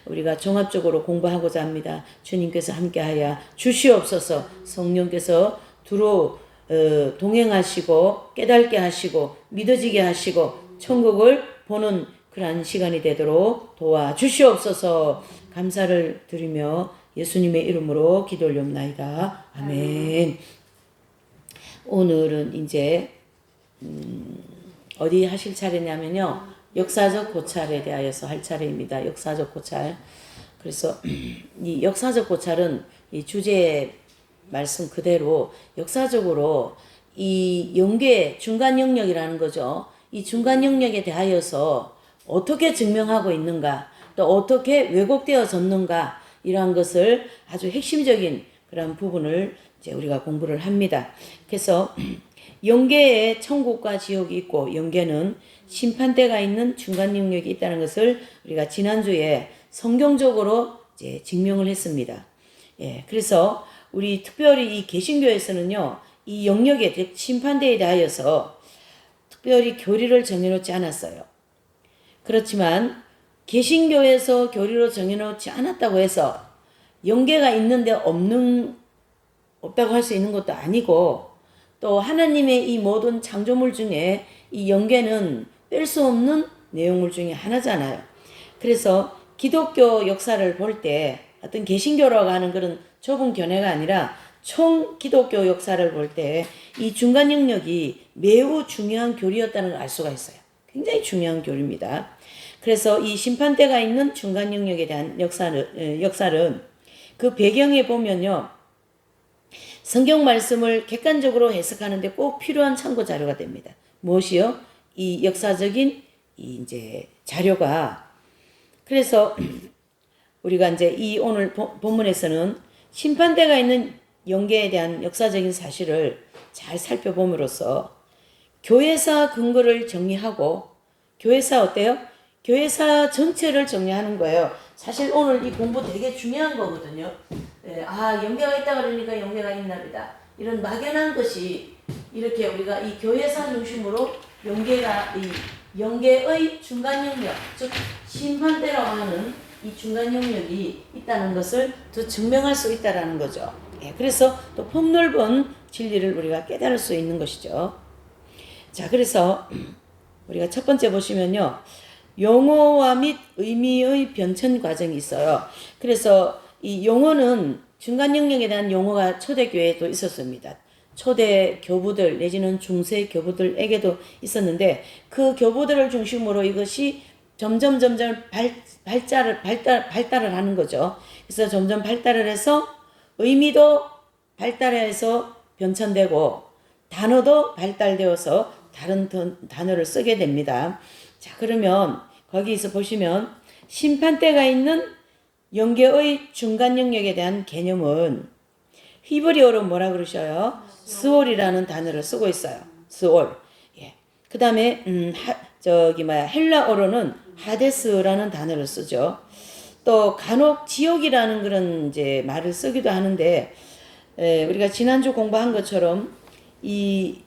우리가 종합적으로 공부하고자 합니다. 주님께서 함께하여 주시옵소서. 성령께서 두루 동행하시고 깨닫게 하시고 믿어지게 하시고 천국을 보는 그러한 시간이 되도록 도와주시옵소서. 감사를 드리며 예수님의 이름으로 기도 올려옵나이다. 아멘. 오늘은 이제 어디 하실 차례냐면요, 역사적 고찰에 대하여서 할 차례입니다. 역사적 고찰. 그래서 이 역사적 고찰은 이 주제 말씀 그대로 역사적으로 이 영계 중간 영역이라는 거죠. 이 중간 영역에 대하여서 어떻게 증명하고 있는가, 또 어떻게 왜곡되어졌는가, 이러한 것을 아주 핵심적인 그런 부분을 이제 우리가 공부를 합니다. 그래서 영계에 천국과 지옥이 있고 영계는 심판대가 있는 중간 영역이 있다는 것을 우리가 지난주에 성경적으로 이제 증명을 했습니다. 예, 그래서 우리 특별히 이 개신교에서는요, 이 영역에 즉 심판대에 대하여서 특별히 교리를 정해놓지 않았어요. 그렇지만 개신교에서 교리로 정해놓지 않았다고 해서 영계가 있는데 없다고 할 수 있는 것도 아니고, 또 하나님의 이 모든 창조물 중에 이 영계는 뺄 수 없는 내용물 중에 하나잖아요. 그래서 기독교 역사를 볼 때 어떤 개신교라고 하는 그런 좁은 견해가 아니라 총 기독교 역사를 볼 때 이 중간 영역이 매우 중요한 교리였다는 걸 알 수가 있어요. 굉장히 중요한 교리입니다. 그래서 이 심판대가 있는 중간 영역에 대한 역사는 그 배경에 보면요, 성경 말씀을 객관적으로 해석하는데 꼭 필요한 참고 자료가 됩니다. 무엇이요? 이 역사적인 이제 자료가. 그래서 우리가 이제 이 오늘 본문에서는 심판대가 있는 영계에 대한 역사적인 사실을 잘 살펴봄으로써 교회사 근거를 정리하고, 교회사 어때요? 교회사 전체를 정리하는 거예요. 사실 오늘 이 공부 되게 중요한 거거든요. 영계가 있다 그러니까 영계가 있나 보다, 이런 막연한 것이 이렇게 우리가 이 교회사 중심으로 영계의 중간 영역, 즉 심판대라고 하는 이 중간 영역이 있다는 것을 더 증명할 수 있다라는 거죠. 그래서 또 폭넓은 진리를 우리가 깨달을 수 있는 것이죠. 자, 그래서 우리가 첫 번째 보시면요, 용어와 및 의미의 변천 과정이 있어요. 그래서 이 용어는 중간 영역에 대한 용어가 초대교회에도 있었습니다. 초대 교부들 내지는 중세 교부들에게도 있었는데, 그 교부들을 중심으로 이것이 점점 발달을 하는 거죠. 그래서 점점 발달을 해서 의미도 발달해서 변천되고 단어도 발달되어서 다른 단어를 쓰게 됩니다. 자, 그러면 거기서 보시면 심판대가 있는 영계의 중간 영역에 대한 개념은 히브리어로 뭐라 그러셔요? 스올이라는 단어를 쓰고 있어요. 스올. 예. 그 다음에 헬라어로는 하데스라는 단어를 쓰죠. 또 간혹 지옥이라는 그런 이제 말을 쓰기도 하는데, 우리가 지난주 공부한 것처럼 이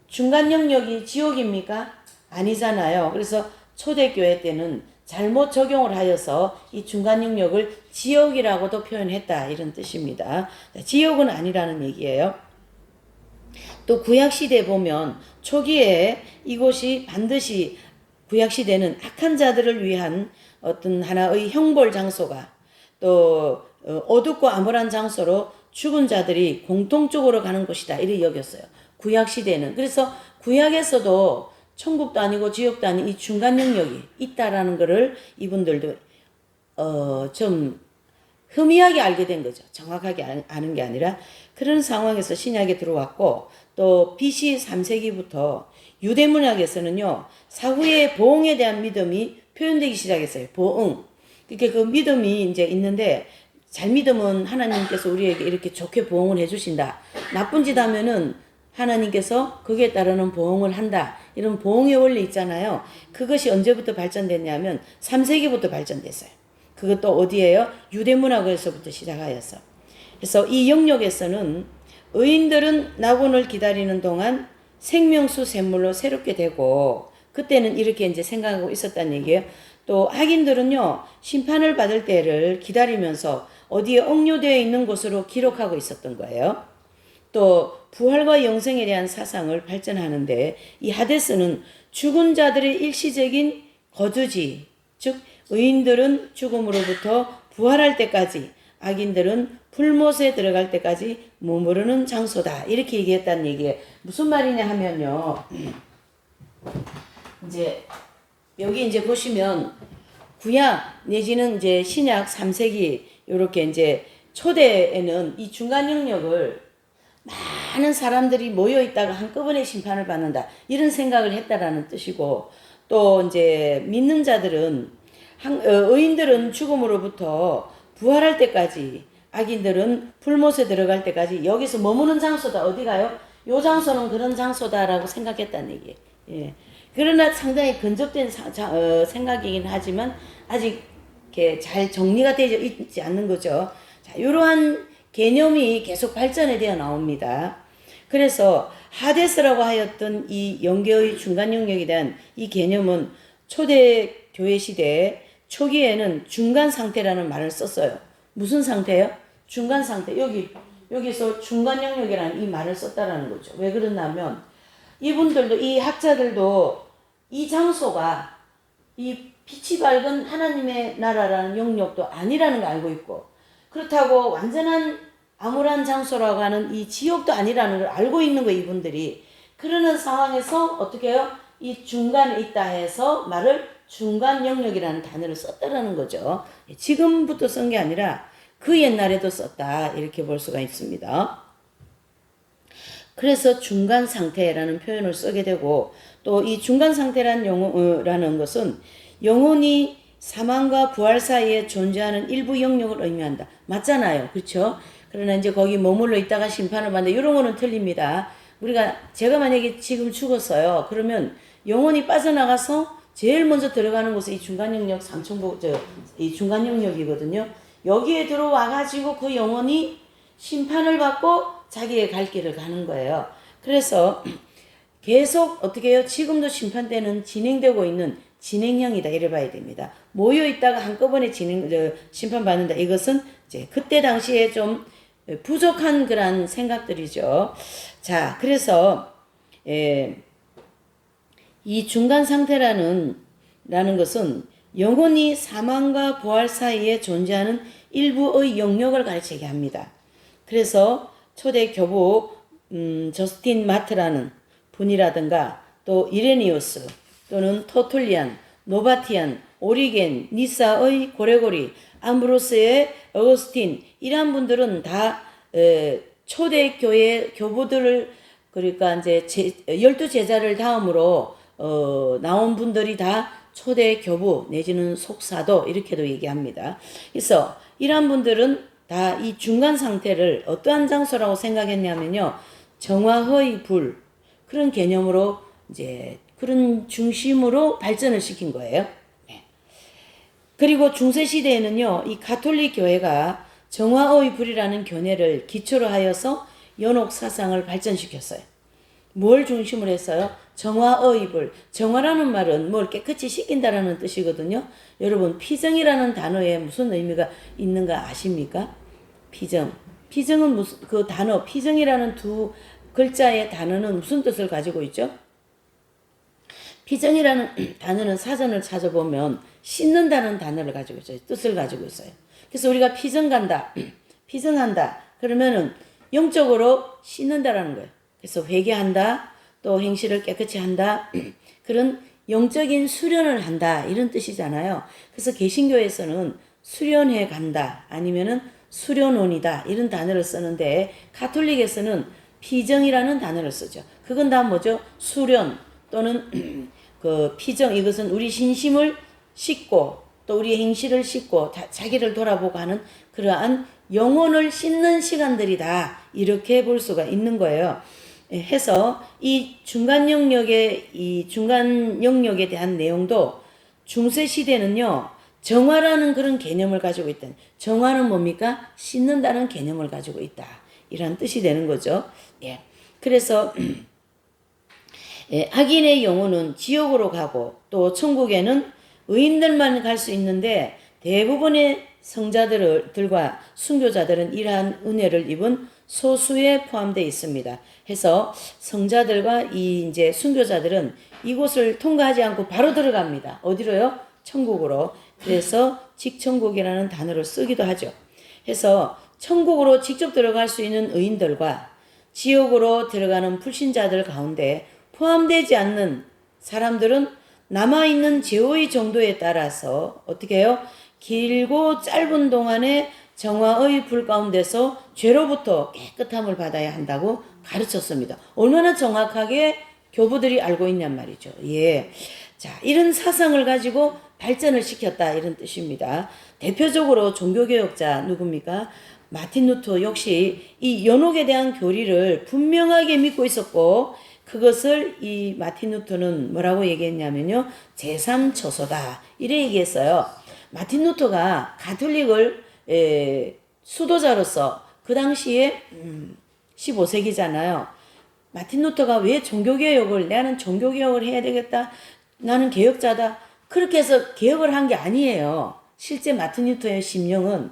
중간 영역이 지옥입니까? 아니잖아요. 그래서 초대교회 때는 잘못 적용을 하여서 이 중간 영역을 지옥이라고도 표현했다, 이런 뜻입니다. 지옥은 아니라는 얘기예요. 또 구약시대에 보면 초기에 이곳이 반드시, 구약시대는 악한 자들을 위한 어떤 하나의 형벌 장소가, 또 어둡고 암울한 장소로 죽은 자들이 공통적으로 가는 곳이다, 이렇게 여겼어요, 구약시대는. 그래서 구약에서도 천국도 아니고 지옥도 아닌 이 중간 영역이 있다라는 것을 이분들도 좀 희미하게 알게 된 거죠. 정확하게 아는 게 아니라. 그런 상황에서 신약에 들어왔고, 또 BC 3세기부터 유대문학에서는요, 사후의 보응에 대한 믿음이 표현되기 시작했어요. 보응. 그러니까 그 믿음이 이제 있는데, 잘 믿으면 하나님께서 우리에게 이렇게 좋게 보응을 해주신다. 나쁜 짓 하면은 하나님께서 거기에 따르는 보응을 한다. 이런 보응의 원리 있잖아요. 그것이 언제부터 발전됐냐면 3세기부터 발전됐어요. 그것도 어디예요? 유대문학에서부터 시작하였어. 그래서 이 영역에서는 의인들은 낙원을 기다리는 동안 생명수 샘물로 새롭게 되고, 그때는 이렇게 이제 생각하고 있었다는 얘기예요. 또 악인들은요, 심판을 받을 때를 기다리면서 어디에 억류되어 있는 곳으로 기록하고 있었던 거예요. 또 부활과 영생에 대한 사상을 발전하는데 이 하데스는 죽은 자들의 일시적인 거주지, 즉 의인들은 죽음으로부터 부활할 때까지, 악인들은 불못에 들어갈 때까지 머무르는 장소다. 이렇게 얘기했다는 얘기예요. 무슨 말이냐 하면요. 이제 여기 이제 보시면 구약 내지는 이제 신약 3세기 요렇게 이제 초대에는 이 중간 영역을 많은 사람들이 모여 있다가 한꺼번에 심판을 받는다. 이런 생각을 했다라는 뜻이고, 또 이제 믿는 자들은 의인들은 죽음으로부터 부활할 때까지, 악인들은 불못에 들어갈 때까지 여기서 머무는 장소다. 어디 가요? 요 장소는 그런 장소다라고 생각했다는 얘기예요. 예. 그러나 상당히 근접된 생각이긴 하지만 아직 이렇게 잘 정리가 되어 있지 않는 거죠. 자, 이러한 개념이 계속 발전이 되어 나옵니다. 그래서 하데스라고 하였던 이 영계의 중간 영역에 대한 이 개념은 초대 교회 시대 초기에는 중간 상태라는 말을 썼어요. 무슨 상태요? 중간 상태. 여기서 중간 영역이라는 이 말을 썼다라는 거죠. 왜 그러냐면 이분들도, 이 학자들도 이 장소가 이 빛이 밝은 하나님의 나라라는 영역도 아니라는 걸 알고 있고, 그렇다고 완전한 암울한 장소라고 하는 이 지옥도 아니라는 걸 알고 있는 거예요, 이분들이. 그러는 상황에서 어떻게 해요? 이 중간에 있다 해서 말을 중간 영역이라는 단어를 썼다라는 거죠. 지금부터 쓴 게 아니라 그 옛날에도 썼다, 이렇게 볼 수가 있습니다. 그래서 중간 상태라는 표현을 쓰게 되고, 또 이 중간 상태라는 것은 영혼이 사망과 부활 사이에 존재하는 일부 영역을 의미한다. 맞잖아요. 그렇죠? 그러나 이제 거기 머물러 있다가 심판을 받는다. 이런 거는 틀립니다. 제가 만약에 지금 죽었어요. 그러면 영혼이 빠져나가서 제일 먼저 들어가는 곳이 이 중간 영역, 이 중간 영역이거든요. 여기에 들어와가지고 그 영혼이 심판을 받고 자기의 갈 길을 가는 거예요. 그래서 계속 어떻게 해요? 지금도 심판 때는 진행되고 있는 진행형이다, 이래 봐야 됩니다. 모여 있다가 한꺼번에 심판받는다. 이것은 이제 그때 당시에 좀 부족한 그런 생각들이죠. 자, 그래서 이 중간 상태라는 것은 영혼이 사망과 부활 사이에 존재하는 일부의 영역을 가르치게 합니다. 그래서 초대 교부 저스틴 마트라는 분이라든가, 또 이레니우스, 또는 토툴리안, 노바티안, 오리겐, 니사의 고레고리, 암브로스의 어거스틴, 이러한 분들은 다 초대교회 교부들을, 그러니까 이제 12제자를 다음으로 나온 분들이 다 초대 교부 내지는 속사도, 이렇게도 얘기합니다. 그래서 이러한 분들은 다 이 중간 상태를 어떠한 장소라고 생각했냐면요, 정화의 불, 그런 개념으로 이제 그런 중심으로 발전을 시킨 거예요. 네. 그리고 중세시대에는요, 이 가톨릭 교회가 정화의 불이라는 견해를 기초로 하여서 연옥 사상을 발전시켰어요. 뭘 중심으로 했어요? 정화의 불. 정화라는 말은 뭘 깨끗이 씻긴다라는 뜻이거든요. 여러분, 피정이라는 단어에 무슨 의미가 있는가 아십니까? 피정. 피정은 무슨, 그 단어, 피정이라는 두 글자의 단어는 무슨 뜻을 가지고 있죠? 피정이라는 단어는 사전을 찾아보면 씻는다는 단어를 가지고 있어요. 뜻을 가지고 있어요. 그래서 우리가 피정 간다, 피정한다, 그러면은 영적으로 씻는다라는 거예요. 그래서 회개한다, 또 행실을 깨끗이 한다, 그런 영적인 수련을 한다, 이런 뜻이잖아요. 그래서 개신교에서는 수련해 간다, 아니면은 수련원이다, 이런 단어를 쓰는데, 가톨릭에서는 피정이라는 단어를 쓰죠. 그건 다 뭐죠? 수련 또는 그 피정, 이것은 우리 신심을 씻고 또 우리 행실을 씻고 자기를 돌아보고 하는 그러한 영혼을 씻는 시간들이다, 이렇게 볼 수가 있는 거예요. 해서 이 중간 영역에 대한 내용도 중세 시대는요, 정화라는 그런 개념을 가지고 있다. 정화는 뭡니까? 씻는다는 개념을 가지고 있다, 이런 뜻이 되는 거죠. 예. 그래서 악인의 영혼은 지옥으로 가고, 또 천국에는 의인들만 갈 수 있는데 대부분의 성자들과 순교자들은 이러한 은혜를 입은 소수에 포함되어 있습니다. 해서 성자들과 이 이제 순교자들은 이곳을 통과하지 않고 바로 들어갑니다. 어디로요? 천국으로. 그래서 직천국이라는 단어를 쓰기도 하죠. 해서 천국으로 직접 들어갈 수 있는 의인들과 지옥으로 들어가는 불신자들 가운데 포함되지 않는 사람들은 남아있는 죄의 정도에 따라서 어떻게 해요? 길고 짧은 동안에 정화의 불 가운데서 죄로부터 깨끗함을 받아야 한다고 가르쳤습니다. 얼마나 정확하게 교부들이 알고 있냔 말이죠. 예. 자, 이런 사상을 가지고 발전을 시켰다 이런 뜻입니다. 대표적으로 종교개혁자 누굽니까? 마틴 루터 역시 이 연옥에 대한 교리를 분명하게 믿고 있었고 그것을 이 마틴 루터는 뭐라고 얘기했냐면요. 제3처소다 이래 얘기했어요. 마틴 루터가 가톨릭을 수도자로서 그 당시에 15세기잖아요. 마틴 루터가 왜 종교개혁을 나는 종교개혁을 해야 되겠다. 나는 개혁자다. 그렇게 해서 개혁을 한 게 아니에요. 실제 마틴 루터의 심령은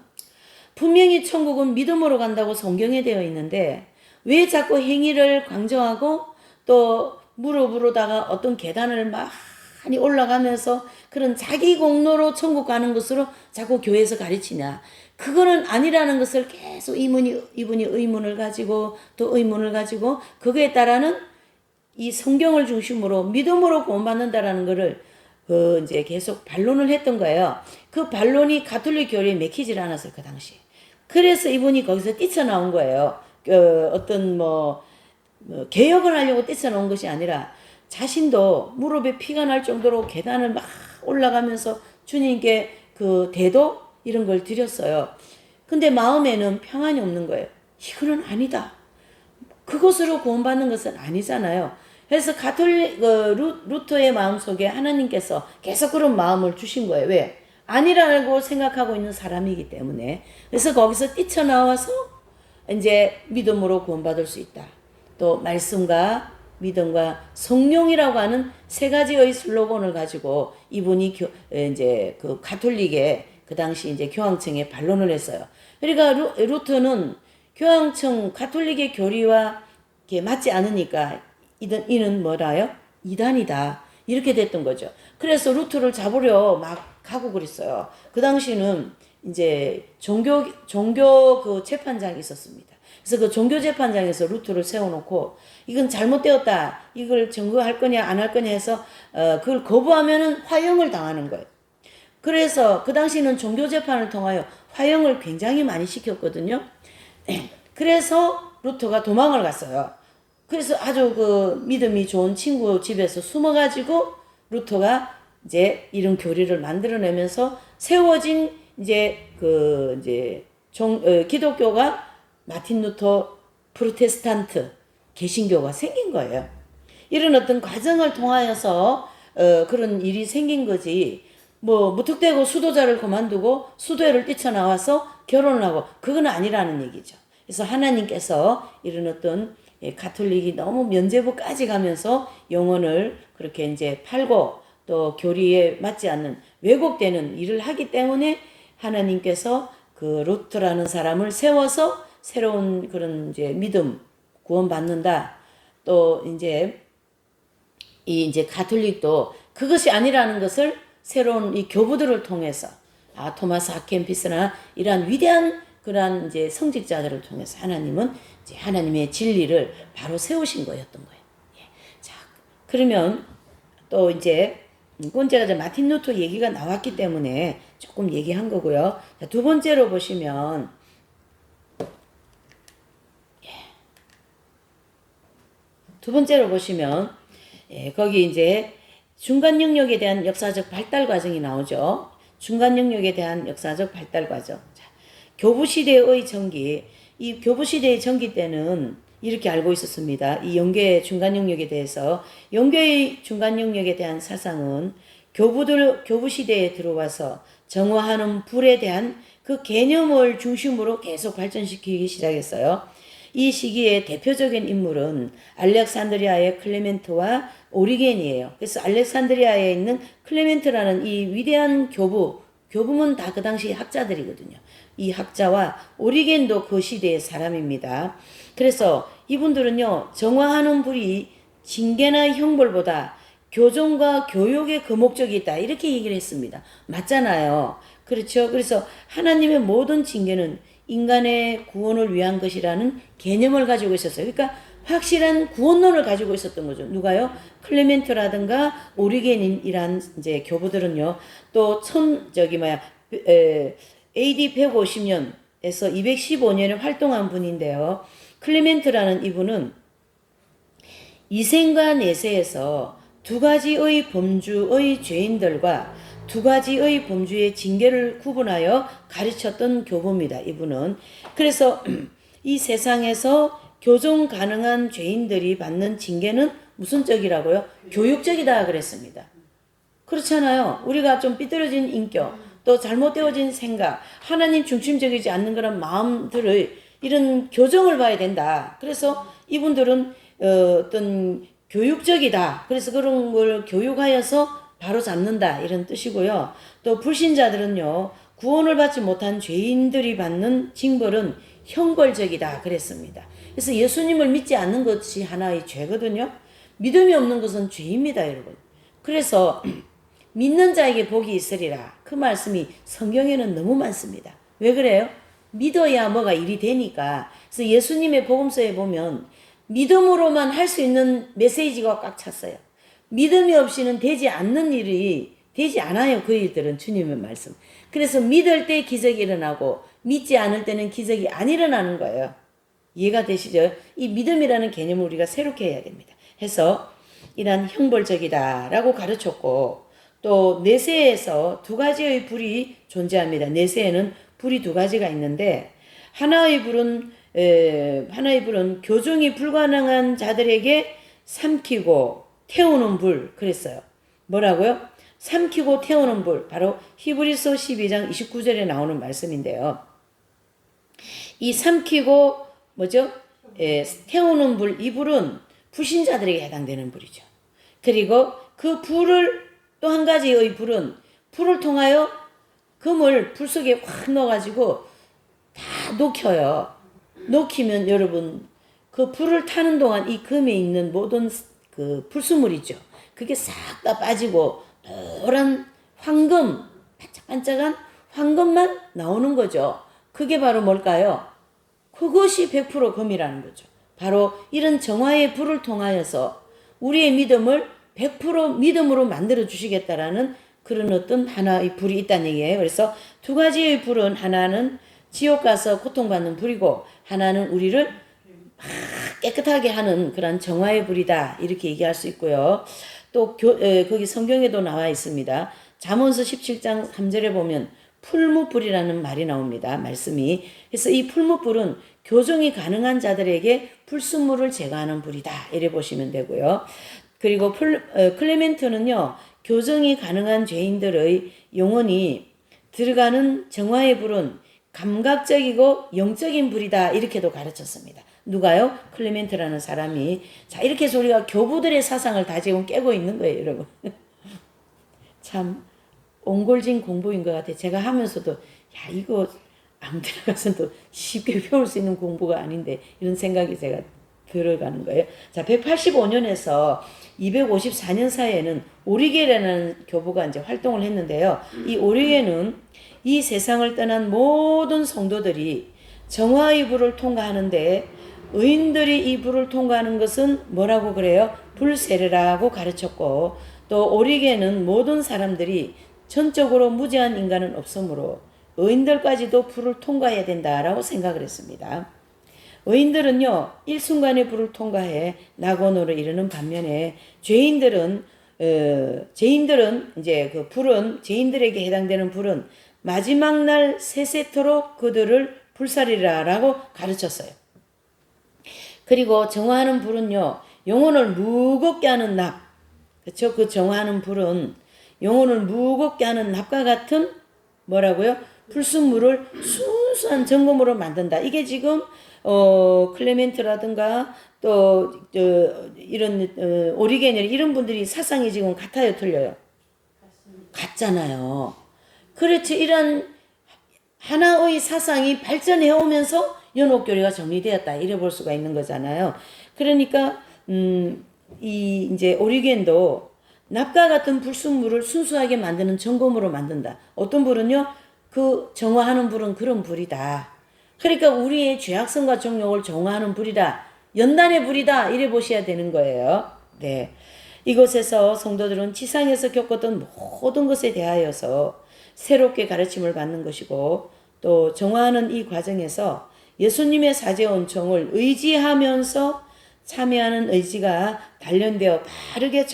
분명히 천국은 믿음으로 간다고 성경에 되어 있는데 왜 자꾸 행위를 강조하고 또 무릎으로다가 어떤 계단을 많이 올라가면서 그런 자기 공로로 천국 가는 것으로 자꾸 교회에서 가르치냐. 그거는 아니라는 것을 계속 이분이 의문을 가지고 또 의문을 가지고 그거에 따라는 이 성경을 중심으로 믿음으로 구원받는다라는 것을 이제 계속 반론을 했던 거예요. 그 반론이 가톨릭 교리에 맥히질 않았어요, 그 당시. 그래서 이분이 거기서 뛰쳐나온 거예요. 어떤 개혁을 하려고 뛰쳐나온 것이 아니라 자신도 무릎에 피가 날 정도로 계단을 막 올라가면서 주님께 그 대도 이런 걸 드렸어요. 근데 마음에는 평안이 없는 거예요. 이거는 아니다. 그것으로 구원받는 것은 아니잖아요. 그래서 가톨릭 루터의 마음속에 하나님께서 계속 그런 마음을 주신 거예요. 왜? 아니라고 생각하고 있는 사람이기 때문에. 그래서 거기서 뛰쳐나와서 이제 믿음으로 구원받을 수 있다. 또 말씀과 믿음과 성령이라고 하는 세 가지의 슬로건을 가지고 이분이 이제 그 가톨릭의 그 당시 이제 교황청에 반론을 했어요. 그러니까 루터는 교황청 가톨릭의 교리와 맞지 않으니까 이는 뭐라요? 이단이다. 이렇게 됐던 거죠. 그래서 루터를 잡으려 막 가고 그랬어요. 그 당시는 이제 종교 그 재판장이 있었습니다. 그래서 그 종교 재판장에서 루터를 세워놓고 이건 잘못되었다. 이걸 증거할 거냐 안 할 거냐 해서 그걸 거부하면은 화형을 당하는 거예요. 그래서 그 당시는 종교 재판을 통하여 화형을 굉장히 많이 시켰거든요. 그래서 루터가 도망을 갔어요. 그래서 아주 그 믿음이 좋은 친구 집에서 숨어가지고 루터가 이제 이런 교리를 만들어내면서 세워진 이제 기독교가 마틴 루터 프로테스탄트 개신교가 생긴 거예요. 이런 어떤 과정을 통하여서 그런 일이 생긴 거지. 무턱대고 수도자를 그만두고 수도회를 뛰쳐나와서 결혼을 하고 그건 아니라는 얘기죠. 그래서 하나님께서 이런 어떤 가톨릭이 너무 면죄부까지 가면서 영혼을 그렇게 이제 팔고 또 교리에 맞지 않는 왜곡되는 일을 하기 때문에 하나님께서 그 루터라는 사람을 세워서 새로운 그런 이제 믿음 구원받는다. 또 이제 이제 가톨릭도 그것이 아니라는 것을 새로운 이 교부들을 통해서 토마스 아켄피스나 이러한 위대한 그러한 이제 성직자들을 통해서 하나님은 이제 하나님의 진리를 바로 세우신 거였던 거예요. 예. 자, 그러면 또 이제 번째가 이제 마틴 루터 얘기가 나왔기 때문에 조금 얘기한 거고요. 자, 두 번째로 보시면 거기 이제 중간 영역에 대한 역사적 발달 과정이 나오죠. 중간 영역에 대한 역사적 발달 과정. 자, 교부 시대의 전기. 이 교부 시대의 전기 때는 이렇게 알고 있었습니다. 이 영계의 중간 영역에 대해서 영계의 중간 영역에 대한 사상은 교부 시대에 들어와서 정화하는 불에 대한 그 개념을 중심으로 계속 발전시키기 시작했어요. 이 시기의 대표적인 인물은 알렉산드리아의 클레멘트와 오리겐이에요. 그래서 알렉산드리아에 있는 클레멘트라는 이 위대한 교부는 다 그 당시 학자들이거든요. 이 학자와 오리겐도 그 시대의 사람입니다. 그래서 이분들은요, 정화하는 불이 징계나 형벌보다 교정과 교육의 그 목적이 있다. 이렇게 얘기를 했습니다. 맞잖아요. 그렇죠. 그래서 하나님의 모든 징계는 인간의 구원을 위한 것이라는 개념을 가지고 있었어요. 그러니까 확실한 구원론을 가지고 있었던 거죠. 누가요? 클레멘트라든가 오리겐이란 이제 교부들은요. 또 AD 150년에서 215년에 활동한 분인데요. 클레멘트라는 이분은 이생과 내세에서 두 가지의 범주의 죄인들과 두 가지의 범주의 징계를 구분하여 가르쳤던 교부입니다. 이분은. 그래서 이 세상에서 교정 가능한 죄인들이 받는 징계는 무슨 적이라고요? 교육적이다 그랬습니다. 그렇잖아요. 우리가 좀 삐뚤어진 인격, 또 잘못되어진 생각, 하나님 중심적이지 않는 그런 마음들의 이런 교정을 봐야 된다. 그래서 이분들은 어떤 교육적이다. 그래서 그런 걸 교육하여서 바로 잡는다. 이런 뜻이고요. 또 불신자들은요, 구원을 받지 못한 죄인들이 받는 징벌은 형벌적이다. 그랬습니다. 그래서 예수님을 믿지 않는 것이 하나의 죄거든요. 믿음이 없는 것은 죄입니다, 여러분. 그래서 믿는 자에게 복이 있으리라. 그 말씀이 성경에는 너무 많습니다. 왜 그래요? 믿어야 뭐가 일이 되니까. 그래서 예수님의 복음서에 보면 믿음으로만 할 수 있는 메시지가 꽉 찼어요. 믿음이 없이는 되지 않는 일이 되지 않아요. 그 일들은 주님의 말씀. 그래서 믿을 때 기적이 일어나고 믿지 않을 때는 기적이 안 일어나는 거예요. 이해가 되시죠? 이 믿음이라는 개념을 우리가 새롭게 해야 됩니다. 해서 이런 형벌적이다라고 가르쳤고, 또 내세에서 두 가지의 불이 존재합니다. 내세에는 불이 두 가지가 있는데 하나의 불은 교정이 불가능한 자들에게 삼키고 태우는 불 그랬어요. 뭐라고요? 삼키고 태우는 불. 바로 히브리서 12장 29절에 나오는 말씀인데요. 이 삼키고 태우는 불, 이 불은 불신자들에게 해당되는 불이죠. 그리고 그 불을 또 한 가지의 불은 불을 통하여 금을 불 속에 확 넣어가지고 다 녹여요. 녹이면 여러분 그 불을 타는 동안 이 금에 있는 모든 그 불순물이죠. 그게 싹 다 빠지고 노란 황금, 반짝반짝한 황금만 나오는 거죠. 그게 바로 뭘까요? 그것이 100% 금이라는 거죠. 바로 이런 정화의 불을 통하여서 우리의 믿음을 100% 믿음으로 만들어 주시겠다라는 그런 어떤 하나의 불이 있다는 얘기예요. 그래서 두 가지의 불은 하나는 지옥 가서 고통받는 불이고 하나는 우리를 깨끗하게 하는 그런 정화의 불이다. 이렇게 얘기할 수 있고요. 또 거기 성경에도 나와 있습니다. 잠언서 17장 3절에 보면 풀무불이라는 말이 나옵니다. 말씀이. 그래서 이 풀무불은 교정이 가능한 자들에게 불순물을 제거하는 불이다. 이래 보시면 되고요. 그리고 클레멘트는요. 교정이 가능한 죄인들의 영혼이 들어가는 정화의 불은 감각적이고 영적인 불이다. 이렇게도 가르쳤습니다. 누가요? 클레멘트라는 사람이. 자, 이렇게 해서 우리가 교부들의 사상을 다 지금 깨고 있는 거예요, 여러분. 참 옹골진 공부인 것 같아요. 제가 하면서도 이거 아무 데나 가서도 쉽게 배울 수 있는 공부가 아닌데 이런 생각이 제가 들어가는 거예요. 자, 185년에서 254년 사이에는 오리게라는 교부가 이제 활동을 했는데요. 이 오리게는 이 세상을 떠난 모든 성도들이 정화의 불을 통과하는데 의인들이 이 불을 통과하는 것은 뭐라고 그래요? 불세례라고 가르쳤고, 또 오리게는 모든 사람들이 전적으로 무죄한 인간은 없으므로 의인들까지도 불을 통과해야 된다라고 생각을 했습니다. 의인들은요, 일순간에 불을 통과해 낙원으로 이르는 반면에 죄인들은 이제 그 불은 죄인들에게 해당되는 불은 마지막 날 세세토록 그들을 불살이라라고 가르쳤어요. 그리고 정화하는 불은요, 영혼을 무겁게 하는 납, 그렇죠? 그 정화하는 불은 영혼을 무겁게 하는 납과 같은 뭐라고요? 불순물을 순수한 점검으로 만든다. 이게 지금 클레멘트라든가 이런 오리게니 이런 분들이 사상이 지금 같아요, 틀려요? 같잖아요. 그렇지. 이런 하나의 사상이 발전해 오면서 연옥교리가 정리되었다 이래 볼 수가 있는 거잖아요. 그러니까 이 이제 오리겐도 납과 같은 불순물을 순수하게 만드는 점검으로 만든다. 어떤 불은요, 그 정화하는 불은 그런 불이다. 그러니까 우리의 죄악성과 정욕을 정화하는 불이다. 연단의 불이다. 이래 보셔야 되는 거예요. 네. 이곳에서 성도들은 지상에서 겪었던 모든 것에 대하여서 새롭게 가르침을 받는 것이고, 또 정화하는 이 과정에서 예수님의 사제 온총을 의지하면서 참여하는 의지가 단련되어 바르게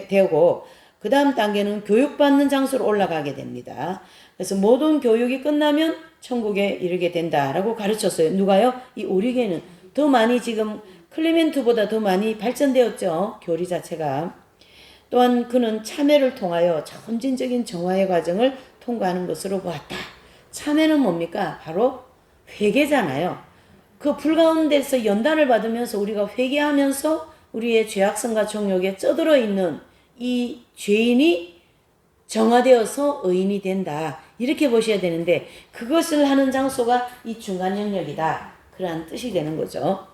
되고, 그 다음 단계는 교육받는 장소로 올라가게 됩니다. 그래서 모든 교육이 끝나면 천국에 이르게 된다라고 가르쳤어요. 누가요? 이 오리게는 더 많이 지금 클리멘트보다 더 많이 발전되었죠. 교리 자체가. 또한 그는 참회를 통하여 점진적인 정화의 과정을 통과하는 것으로 보았다. 참회는 뭡니까? 바로 회개잖아요. 그 불 가운데서 연단을 받으면서 우리가 회개하면서 우리의 죄악성과 정욕에 쩌들어 있는 이 죄인이 정화되어서 의인이 된다. 이렇게 보셔야 되는데, 그것을 하는 장소가 이 중간 영역이다. 그러한 뜻이 되는 거죠.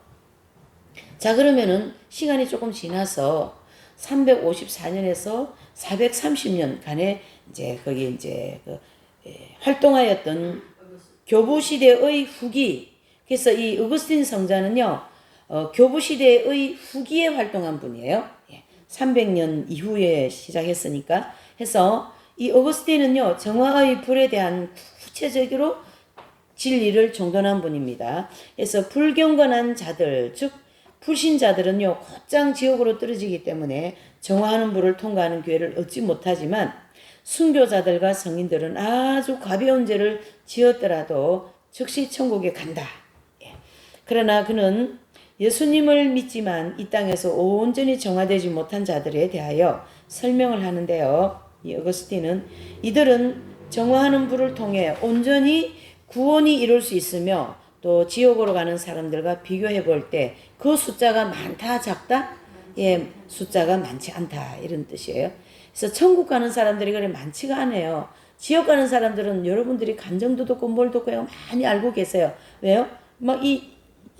자, 그러면은 시간이 조금 지나서 354년에서 430년 간에 이제 거기 이제 활동하였던 교부 시대의 후기. 그래서 이 어거스틴 성자는요, 교부 시대의 후기에 활동한 분이에요. 300년 이후에 시작했으니까. 해서 이 어거스틴은요, 정화의 불에 대한 구체적으로 진리를 정돈한 분입니다. 그래서 불경건한 자들, 즉 불신자들은요, 곧장 지옥으로 떨어지기 때문에 정화하는 불을 통과하는 기회를 얻지 못하지만, 순교자들과 성인들은 아주 가벼운 죄를 지었더라도 즉시 천국에 간다. 그러나 그는 예수님을 믿지만 이 땅에서 온전히 정화되지 못한 자들에 대하여 설명을 하는데요. 이 어거스틴은 이들은 정화하는 불을 통해 온전히 구원이 이룰 수 있으며, 또 지옥으로 가는 사람들과 비교해 볼 때 그 숫자가 많다 작다? 숫자가 많지 않다 이런 뜻이에요. 그래서 천국 가는 사람들이 그래 많지가 않아요. 지옥 가는 사람들은 여러분들이 감정도 듣고 뭘 듣고 많이 알고 계세요. 왜요? 막 이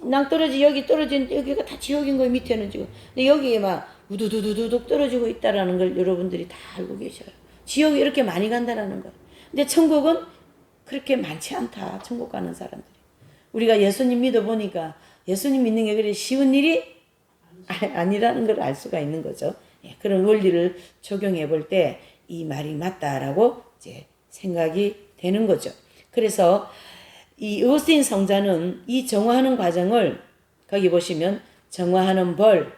낭떠러지 여기 떨어진 여기가 다 지옥인 거예요. 밑에는 지금. 근데 여기에 막 우두두두둑 떨어지고 있다라는 걸 여러분들이 다 알고 계셔요. 지옥이 이렇게 많이 간다라는 거. 근데 천국은 그렇게 많지 않다. 천국 가는 사람들이. 우리가 예수님 믿어보니까 예수님 믿는 게 그래 쉬운 일이 아니라는 걸 알 수가 있는 거죠. 그런 원리를 적용해 볼 때 이 말이 맞다라고 이제 생각이 되는 거죠. 그래서 이 어거스틴 성자는 이 정화하는 과정을 거기 보시면 정화하는 벌,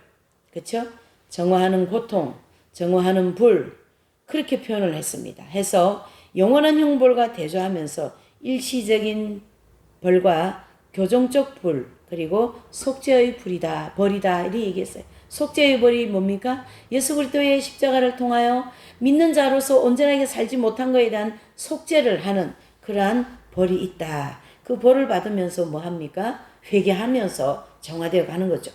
그렇죠? 정화하는 고통, 정화하는 불 그렇게 표현을 했습니다. 해서 영원한 형벌과 대조하면서 일시적인 벌과 교정적 불, 그리고 속죄의 불이다, 벌이다 이렇게 얘기했어요. 속죄의 벌이 뭡니까? 예수 그리스도의 십자가를 통하여 믿는 자로서 온전하게 살지 못한 것에 대한 속죄를 하는 그러한 벌이 있다. 그 벌을 받으면서 뭐 합니까? 회개하면서 정화되어 가는 거죠.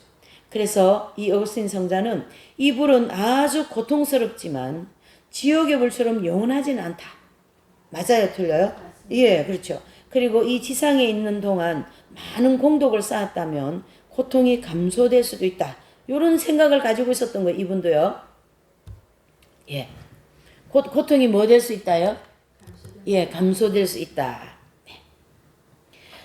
그래서 이 어거스틴 성자는 이 불은 아주 고통스럽지만 지옥의 불처럼 영원하지는 않다. 맞아요? 틀려요? 예, 그렇죠. 그리고 이 지상에 있는 동안 많은 공덕을 쌓았다면 고통이 감소될 수도 있다. 이런 생각을 가지고 있었던 거예요. 이분도요. 예. 고통이 뭐 될 수 있다요? 예, 감소될 수 있다. 네.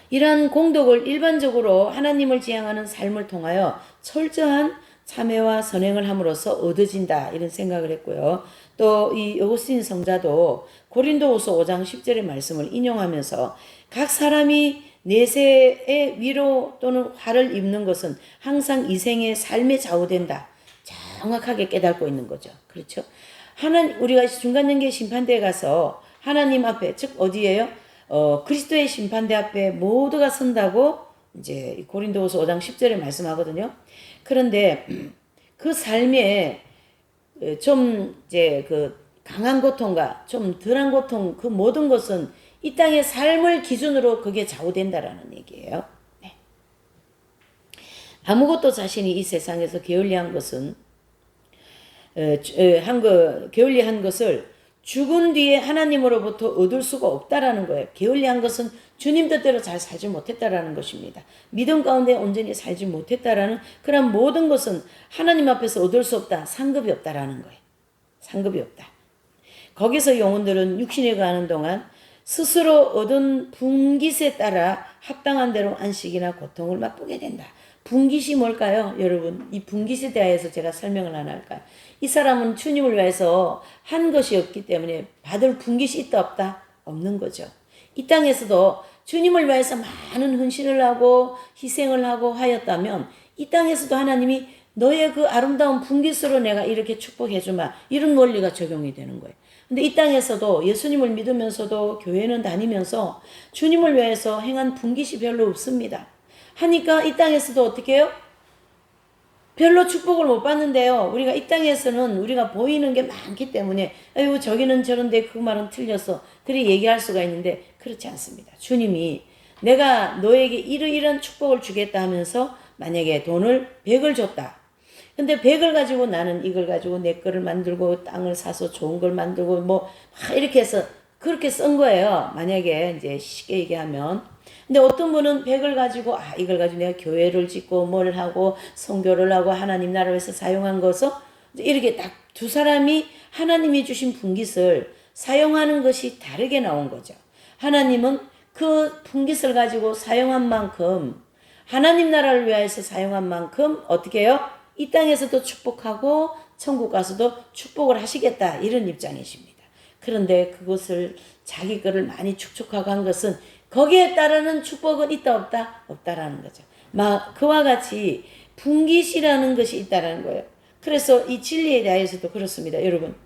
이러한 공덕을 일반적으로 하나님을 지향하는 삶을 통하여 철저한 참회와 선행을 함으로써 얻어진다. 이런 생각을 했고요. 또 이 어거스틴 성자도 고린도후서 5장 10절의 말씀을 인용하면서 각 사람이 내세의 위로 또는 화를 입는 것은 항상 이생의 삶에 좌우된다. 정확하게 깨닫고 있는 거죠. 그렇죠? 우리가 중간연계 심판대에 가서 하나님 앞에, 즉 어디예요? 그리스도의 심판대 앞에 모두가 선다고 이제 고린도후서 5장 10절에 말씀하거든요. 그런데 그 삶에 좀 이제 그 강한 고통과 좀 덜한 고통 그 모든 것은 이 땅의 삶을 기준으로 그게 좌우된다라는 얘기예요. 네. 아무것도 자신이 이 세상에서 게을리한 것은 게을리한 것을 죽은 뒤에 하나님으로부터 얻을 수가 없다라는 거예요. 게을리한 것은 주님 뜻대로 잘 살지 못했다라는 것입니다. 믿음 가운데 온전히 살지 못했다라는 그런 모든 것은 하나님 앞에서 얻을 수 없다. 상급이 없다라는 거예요. 상급이 없다. 거기서 영혼들은 육신에 가는 동안 스스로 얻은 분깃에 따라 합당한 대로 안식이나 고통을 맛보게 된다. 분깃이 뭘까요? 여러분, 이 분깃에 대해서 제가 설명을 하나 할까요? 이 사람은 주님을 위해서 한 것이 없기 때문에 받을 분깃이 있다 없다? 없는 거죠. 이 땅에서도 주님을 위해서 많은 헌신을 하고 희생을 하고 하였다면 이 땅에서도 하나님이 너의 그 아름다운 분깃으로 내가 이렇게 축복해 주마. 이런 원리가 적용이 되는 거예요. 근데 이 땅에서도 예수님을 믿으면서도 교회는 다니면서 주님을 위해서 행한 분깃이 별로 없습니다. 하니까 이 땅에서도 어떻게 해요? 별로 축복을 못 받는데요. 우리가 이 땅에서는 우리가 보이는 게 많기 때문에 아이고 저기는 저런데 그 말은 틀렸어. 그리 얘기할 수가 있는데 그렇지 않습니다. 주님이 내가 너에게 이러이러한 축복을 주겠다 하면서 만약에 돈을 100을 줬다. 근데 100을 가지고 나는 이걸 가지고 내 거를 만들고 땅을 사서 좋은 걸 만들고 뭐 이렇게 해서 그렇게 쓴 거예요. 만약에 이제 쉽게 얘기하면. 근데 어떤 분은 100을 가지고 이걸 가지고 내가 교회를 짓고 뭘 하고 선교를 하고 하나님 나라를 위해서 사용한 것을 이렇게 딱 두 사람이 하나님이 주신 분깃을 사용하는 것이 다르게 나온 거죠. 하나님은 그 분깃을 가지고 사용한 만큼 하나님 나라를 위해서 사용한 만큼 어떻게 해요? 이 땅에서도 축복하고 천국 가서도 축복을 하시겠다 이런 입장이십니다. 그런데 그것을 자기 거를 많이 축적하고 한 것은 거기에 따르는 축복은 있다 없다? 없다라는 거죠. 그와 같이 분깃이라는 것이 있다라는 거예요. 그래서 이 진리에 대해서도 그렇습니다. 여러분,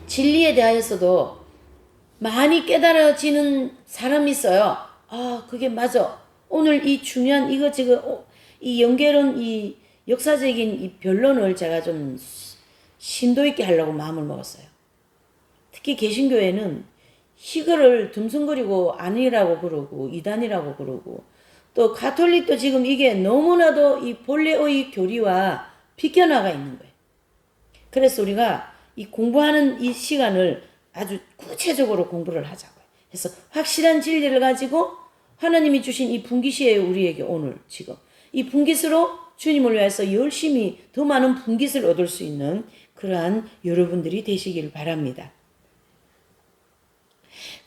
진리에 대해서도 많이 깨달아지는 사람이 있어요. 그게 맞아. 오늘 이 중요한 이거 지금 이 연결은 이 역사적인 이 변론을 제가 좀 심도 있게 하려고 마음을 먹었어요. 특히 개신교회는 이거를 듬성거리고 아니라고 그러고 이단이라고 그러고 또 가톨릭도 지금 이게 너무나도 이 본래의 교리와 비껴나가 있는 거예요. 그래서 우리가 이 공부하는 이 시간을 아주 구체적으로 공부를 하자고요. 그래서 확실한 진리를 가지고 하나님이 주신 이 분깃이에요. 우리에게 오늘 지금 이 분깃으로 주님을 위해서 열심히 더 많은 분깃을 얻을 수 있는 그러한 여러분들이 되시길 바랍니다.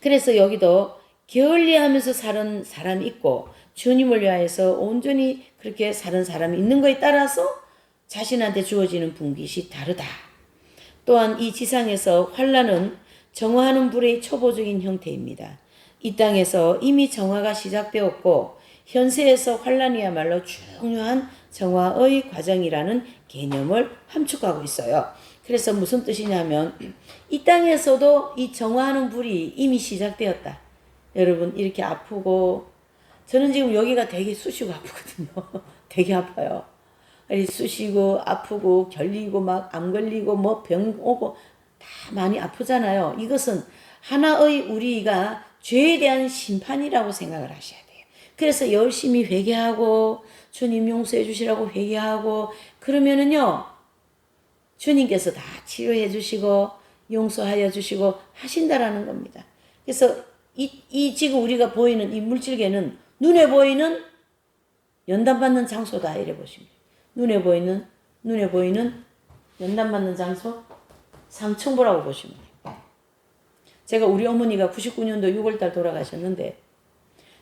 그래서 여기도 게을리하면서 사는 사람이 있고 주님을 위하여서 온전히 그렇게 사는 사람이 있는 것에 따라서 자신한테 주어지는 분깃이 다르다. 또한 이 지상에서 환난은 정화하는 불의 초보적인 형태입니다. 이 땅에서 이미 정화가 시작되었고 현세에서 환난이야말로 중요한 정화의 과정이라는 개념을 함축하고 있어요. 그래서 무슨 뜻이냐면 이 땅에서도 이 정화하는 불이 이미 시작되었다. 여러분 이렇게 아프고 저는 지금 여기가 되게 쑤시고 아프거든요. 되게 아파요. 쑤시고 아프고 결리고 막 암 걸리고 뭐 병 오고 다 많이 아프잖아요. 이것은 하나의 우리가 죄에 대한 심판이라고 생각을 하셔야 돼요. 그래서 열심히 회개하고 주님 용서해 주시라고 회개하고 그러면은요 주님께서 다 치료해 주시고 용서하여 주시고 하신다라는 겁니다. 그래서 이 지금 우리가 보이는 이 물질계는 눈에 보이는 연단받는 장소다 이래 보십니다. 눈에 보이는 연단받는 장소 상층부라고 보시면 돼요. 제가 우리 어머니가 99년도 6월달 돌아가셨는데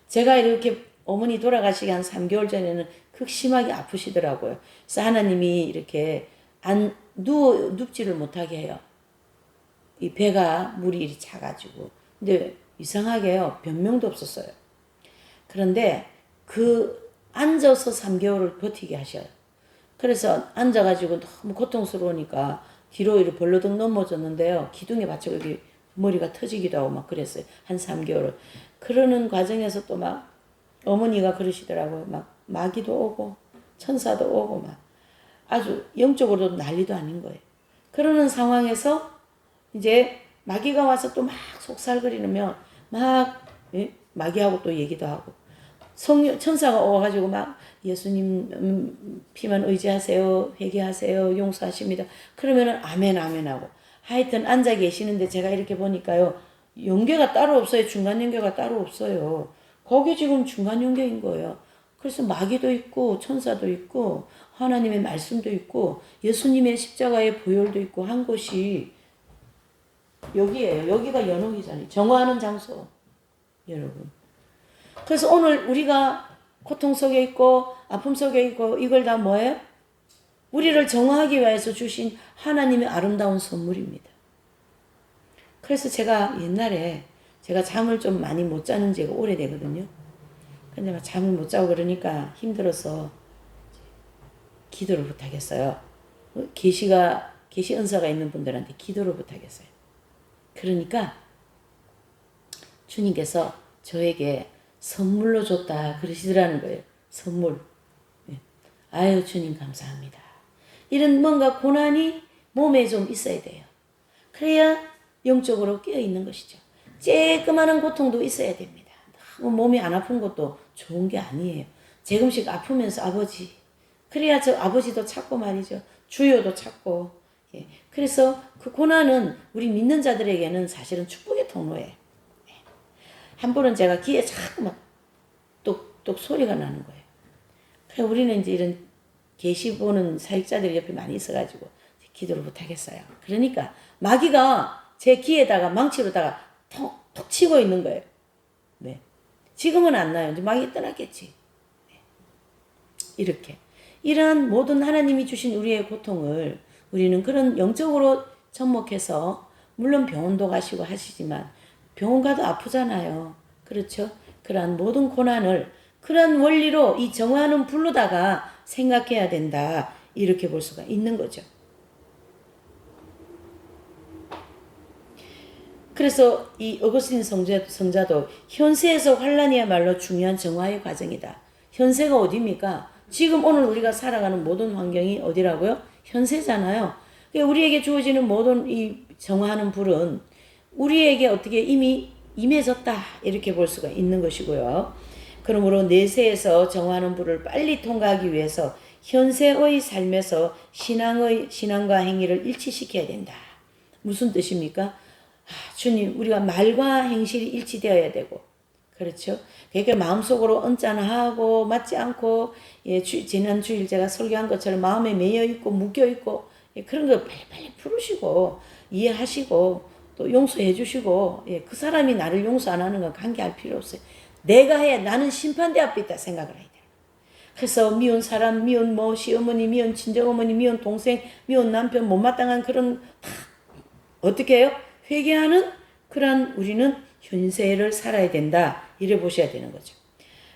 제가 이렇게 어머니 돌아가시기 한 3개월 전에는 극심하게 아프시더라고요. 그래서 하나님이 이렇게 눕지를 못하게 해요. 이 배가 물이 이렇게 차가지고. 근데 이상하게요. 변명도 없었어요. 그런데 앉아서 3개월을 버티게 하셔요. 그래서 앉아가지고 너무 고통스러우니까 뒤로 이렇게 벌러덩 넘어졌는데요. 기둥에 받쳐 여기 머리가 터지기도 하고 막 그랬어요. 한 3개월을. 그러는 과정에서 또 막 어머니가 그러시더라고요. 막 마귀도 오고 천사도 오고 막 아주 영적으로도 난리도 아닌 거예요. 그러는 상황에서 이제 마귀가 와서 또 막 속살거리면 막 마귀하고 또 얘기도 하고 천사가 오가지고 막 예수님 피만 의지하세요. 회개하세요. 용서하십니다. 그러면은 아멘 아멘 하고 하여튼 앉아 계시는데 제가 이렇게 보니까요. 연계가 따로 없어요. 중간 연계가 따로 없어요. 거기 지금 중간 연계인 거예요. 그래서 마귀도 있고 천사도 있고 하나님의 말씀도 있고 예수님의 십자가의 보혈도 있고 한 곳이 여기에요. 여기가 연옥이잖아요. 정화하는 장소. 여러분. 그래서 오늘 우리가 고통 속에 있고 아픔 속에 있고 이걸 다 뭐예요? 우리를 정화하기 위해서 주신 하나님의 아름다운 선물입니다. 그래서 제가 옛날에 제가 잠을 좀 많이 못 자는 지가 오래되거든요. 근데 막 잠을 못 자고 그러니까 힘들어서 기도를 부탁했어요. 계시 은사가 있는 분들한테 기도를 부탁했어요. 그러니까 주님께서 저에게 선물로 줬다 그러시더라는 거예요. 선물. 아유 주님 감사합니다. 이런 뭔가 고난이 몸에 좀 있어야 돼요. 그래야 영적으로 깨어있는 것이죠. 쬐끄마한 고통도 있어야 됩니다. 너무 몸이 안 아픈 것도 좋은 게 아니에요. 조금씩 아프면서 아버지. 그래야 저 아버지도 찾고 말이죠. 주요도 찾고. 예. 그래서 그 고난은 우리 믿는 자들에게는 사실은 축복의 통로예요. 한 번은 제가 귀에 자꾸 막 똑똑 소리가 나는 거예요. 그래서 우리는 이제 이런 계시 보는 사역자들이 옆에 많이 있어가지고 기도를 부탁했어요. 그러니까 마귀가 제 귀에다가 망치로다가 톡톡 치고 있는 거예요. 네. 지금은 안 나요. 이제 마귀 떠났겠지. 네. 이렇게. 이러한 모든 하나님이 주신 우리의 고통을 우리는 그런 영적으로 접목해서 물론 병원도 가시고 하시지만 병원 가도 아프잖아요. 그렇죠? 그러한 모든 고난을 그러한 원리로 이 정화하는 불로다가 생각해야 된다. 이렇게 볼 수가 있는 거죠. 그래서 이 어거스틴 성자도 현세에서 환란이야말로 중요한 정화의 과정이다. 현세가 어디입니까? 지금 오늘 우리가 살아가는 모든 환경이 어디라고요? 현세잖아요. 우리에게 주어지는 모든 이 정화하는 불은 우리에게 어떻게 이미 임해졌다 이렇게 볼 수가 있는 것이고요. 그러므로 내세에서 정화하는 불을 빨리 통과하기 위해서 현세의 삶에서 신앙과 행위를 일치시켜야 된다. 무슨 뜻입니까? 주님, 우리가 말과 행실이 일치되어야 되고, 그렇죠? 그러니까 마음속으로 언짢아하고 맞지 않고, 예, 지난 주일 제가 설교한 것처럼 마음에 매여 있고 묶여 있고, 예, 그런 거 빨리빨리 풀으시고 이해하시고 또 용서해 주시고, 예, 그 사람이 나를 용서 안 하는 건 관계할 필요 없어요. 내가 해, 나는 심판대 앞에 있다 생각을 해야 돼요. 그래서 미운 사람, 미운 시어머니, 미운 친정어머니, 미운 동생, 미운 남편, 못마땅한 그런 다 어떻게 해요? 회개하는 그런 우리는 현세를 살아야 된다. 이래 보셔야 되는 거죠.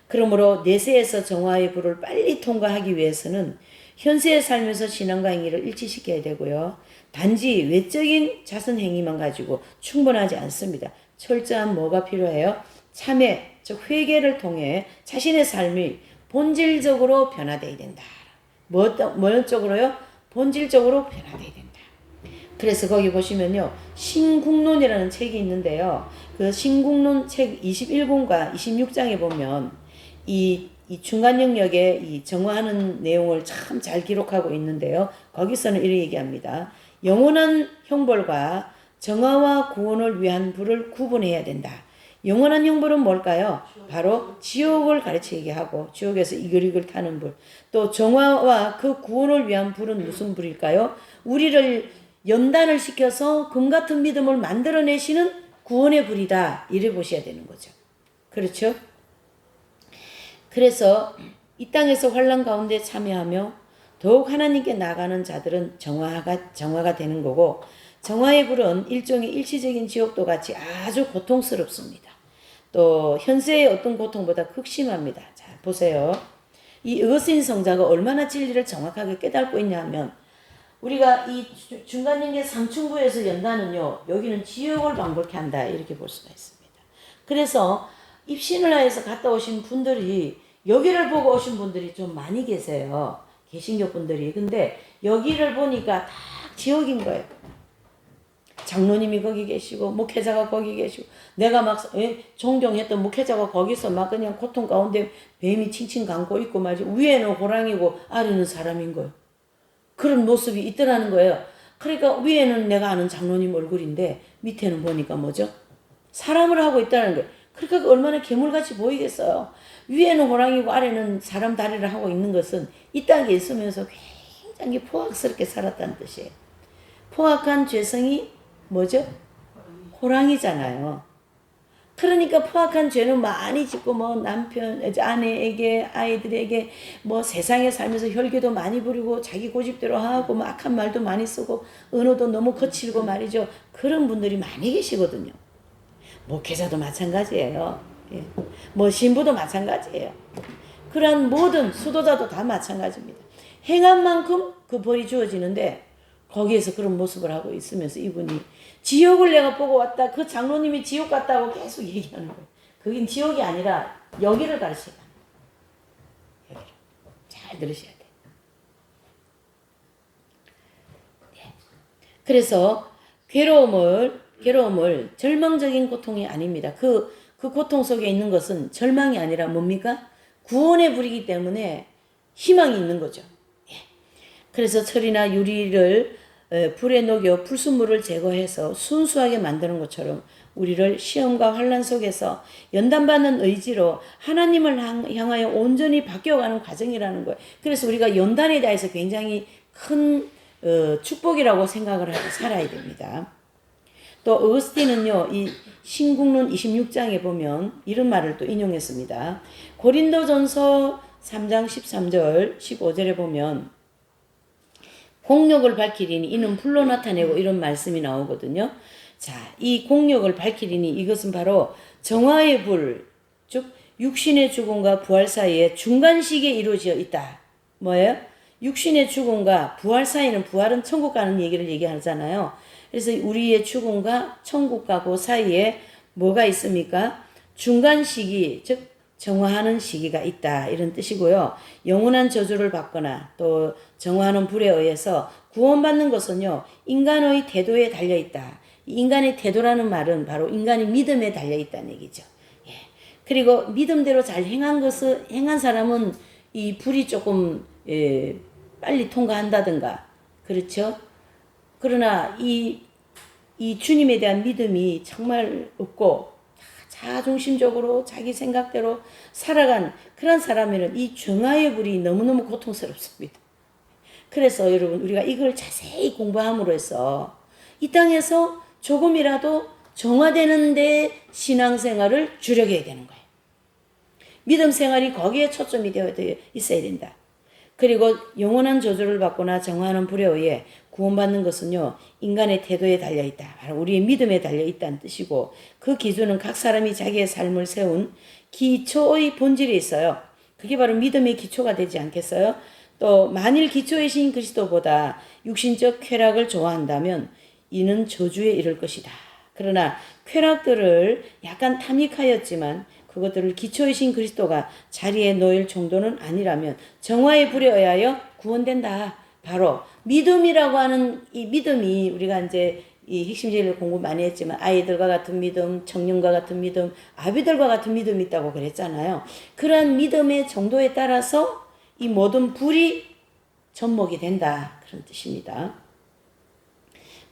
그러므로 내세에서 정화의 불을 빨리 통과하기 위해서는 현세의 삶에서 신앙과 행위를 일치시켜야 되고요. 단지 외적인 자선 행위만 가지고 충분하지 않습니다. 철저한 뭐가 필요해요? 참회, 즉 회개를 통해 자신의 삶이 본질적으로 변화되어야 된다. 뭐 쪽으로요? 본질적으로 변화되어야 된다. 그래서 거기 보시면요. 신국론이라는 책이 있는데요. 그 신국론 책 21권과 26장에 보면 이 중간 영역에 이 정화하는 내용을 참 잘 기록하고 있는데요. 거기서는 이렇게 얘기합니다. 영원한 형벌과 정화와 구원을 위한 불을 구분해야 된다. 영원한 형벌은 뭘까요? 바로 지옥을 가르쳐 얘기하고 지옥에서 이글이글 타는 불. 또 정화와 그 구원을 위한 불은 무슨 불일까요? 우리를 연단을 시켜서 금 같은 믿음을 만들어내시는 구원의 불이다. 이래 보셔야 되는 거죠. 그렇죠? 그래서 이 땅에서 환난 가운데 참여하며 더욱 하나님께 나가는 자들은 정화가 되는 거고 정화의 불은 일종의 일시적인 지옥도 같이 아주 고통스럽습니다. 또 현세의 어떤 고통보다 극심합니다. 자, 보세요. 이 어거스틴 성자가 얼마나 진리를 정확하게 깨닫고 있냐 하면 우리가 이 중간연계 상층부에서 연다는요. 여기는 지옥을 방불케 한다. 이렇게 볼 수가 있습니다. 그래서 입신을 하여서 갔다 오신 분들이 여기를 보고 오신 분들이 좀 많이 계세요. 개신교 분들이. 근데 여기를 보니까 다 지옥인 거예요. 장로님이 거기 계시고 목회자가 거기 계시고 내가 막 존경했던 목회자가 거기서 막 그냥 고통 가운데 뱀이 칭칭 감고 있고 말이지 위에는 호랑이고 아래는 사람인 거예요. 그런 모습이 있더라는 거예요. 그러니까 위에는 내가 아는 장로님 얼굴인데 밑에는 보니까 뭐죠? 사람을 하고 있다는 거예요. 그러니까 얼마나 괴물같이 보이겠어요. 위에는 호랑이고 아래는 사람 다리를 하고 있는 것은 이 땅에 있으면서 굉장히 포악스럽게 살았다는 뜻이에요. 포악한 죄성이 뭐죠? 호랑이잖아요. 그러니까 포악한 죄는 많이 짓고 뭐 남편, 아내에게, 아이들에게 뭐 세상에 살면서 혈기도 많이 부리고 자기 고집대로 하고 뭐 악한 말도 많이 쓰고 언어도 너무 거칠고 말이죠. 그런 분들이 많이 계시거든요. 목회자도 마찬가지예요. 예. 뭐 신부도 마찬가지예요. 그런 모든 수도자도 다 마찬가지입니다. 행한 만큼 그 벌이 주어지는데 거기에서 그런 모습을 하고 있으면서 이분이 지옥을 내가 보고 왔다. 그 장로님이 지옥 갔다고 계속 얘기하는 거예요. 그긴 지옥이 아니라 여기를 가르치는 거예요. 여기를. 잘 들으셔야 돼요. 네. 그래서 괴로움을 절망적인 고통이 아닙니다. 그 고통 속에 있는 것은 절망이 아니라 뭡니까? 구원의 불이기 때문에 희망이 있는 거죠. 예. 그래서 철이나 유리를 불에 녹여 불순물을 제거해서 순수하게 만드는 것처럼 우리를 시험과 환난 속에서 연단받는 의지로 하나님을 향하여 온전히 바뀌어가는 과정이라는 거예요. 그래서 우리가 연단에 대해서 굉장히 큰 축복이라고 생각을 하고 살아야 됩니다. 또 어거스틴은요, 이 신국론 26장에 보면 이런 말을 또 인용했습니다. 고린도전서 3장 13절 15절에 보면 공력을 밝히리니 이는 불로 나타내고 이런 말씀이 나오거든요. 자, 이 공력을 밝히리니 이것은 바로 정화의 불, 즉 육신의 죽음과 부활 사이에 중간 시기에 이루어져 있다. 뭐예요? 육신의 죽음과 부활 사이는, 부활은 천국 가는 얘기를 얘기하잖아요. 그래서 우리의 죽음과 천국 가고 사이에 뭐가 있습니까? 중간 시기, 즉 정화하는 시기가 있다, 이런 뜻이고요. 영원한 저주를 받거나 또 정화하는 불에 의해서 구원받는 것은요, 인간의 태도에 달려있다. 인간의 태도라는 말은 바로 인간의 믿음에 달려있다는 얘기죠. 예. 그리고 믿음대로 잘 행한 사람은 이 불이 조금 빨리 통과한다든가, 그렇죠? 그러나 이 주님에 대한 믿음이 정말 없고 자중심적으로 자기 생각대로 살아간 그런 사람에는 이 정화의 불이 너무너무 고통스럽습니다. 그래서 여러분, 우리가 이걸 자세히 공부함으로 해서 이 땅에서 조금이라도 정화되는 데 신앙생활을 주력해야 되는 거예요. 믿음 생활이 거기에 초점이 되어 있어야 된다. 그리고 영원한 저주를 받거나 정화하는 불에 의해 구원받는 것은요, 인간의 태도에 달려있다. 바로 우리의 믿음에 달려있다는 뜻이고, 그 기준은 각 사람이 자기의 삶을 세운 기초의 본질이 있어요. 그게 바로 믿음의 기초가 되지 않겠어요? 또 만일 기초이신 그리스도보다 육신적 쾌락을 좋아한다면 이는 저주에 이를 것이다. 그러나 쾌락들을 약간 탐닉하였지만 그것들을 기초이신 그리스도가 자리에 놓일 정도는 아니라면 정화의 불에 의하여 구원된다. 바로 믿음이라고 하는 이 믿음이, 우리가 이제 이 핵심제를 공부 많이 했지만 아이들과 같은 믿음, 청년과 같은 믿음, 아비들과 같은 믿음이 있다고 그랬잖아요. 그러한 믿음의 정도에 따라서 이 모든 불이 접목이 된다, 그런 뜻입니다.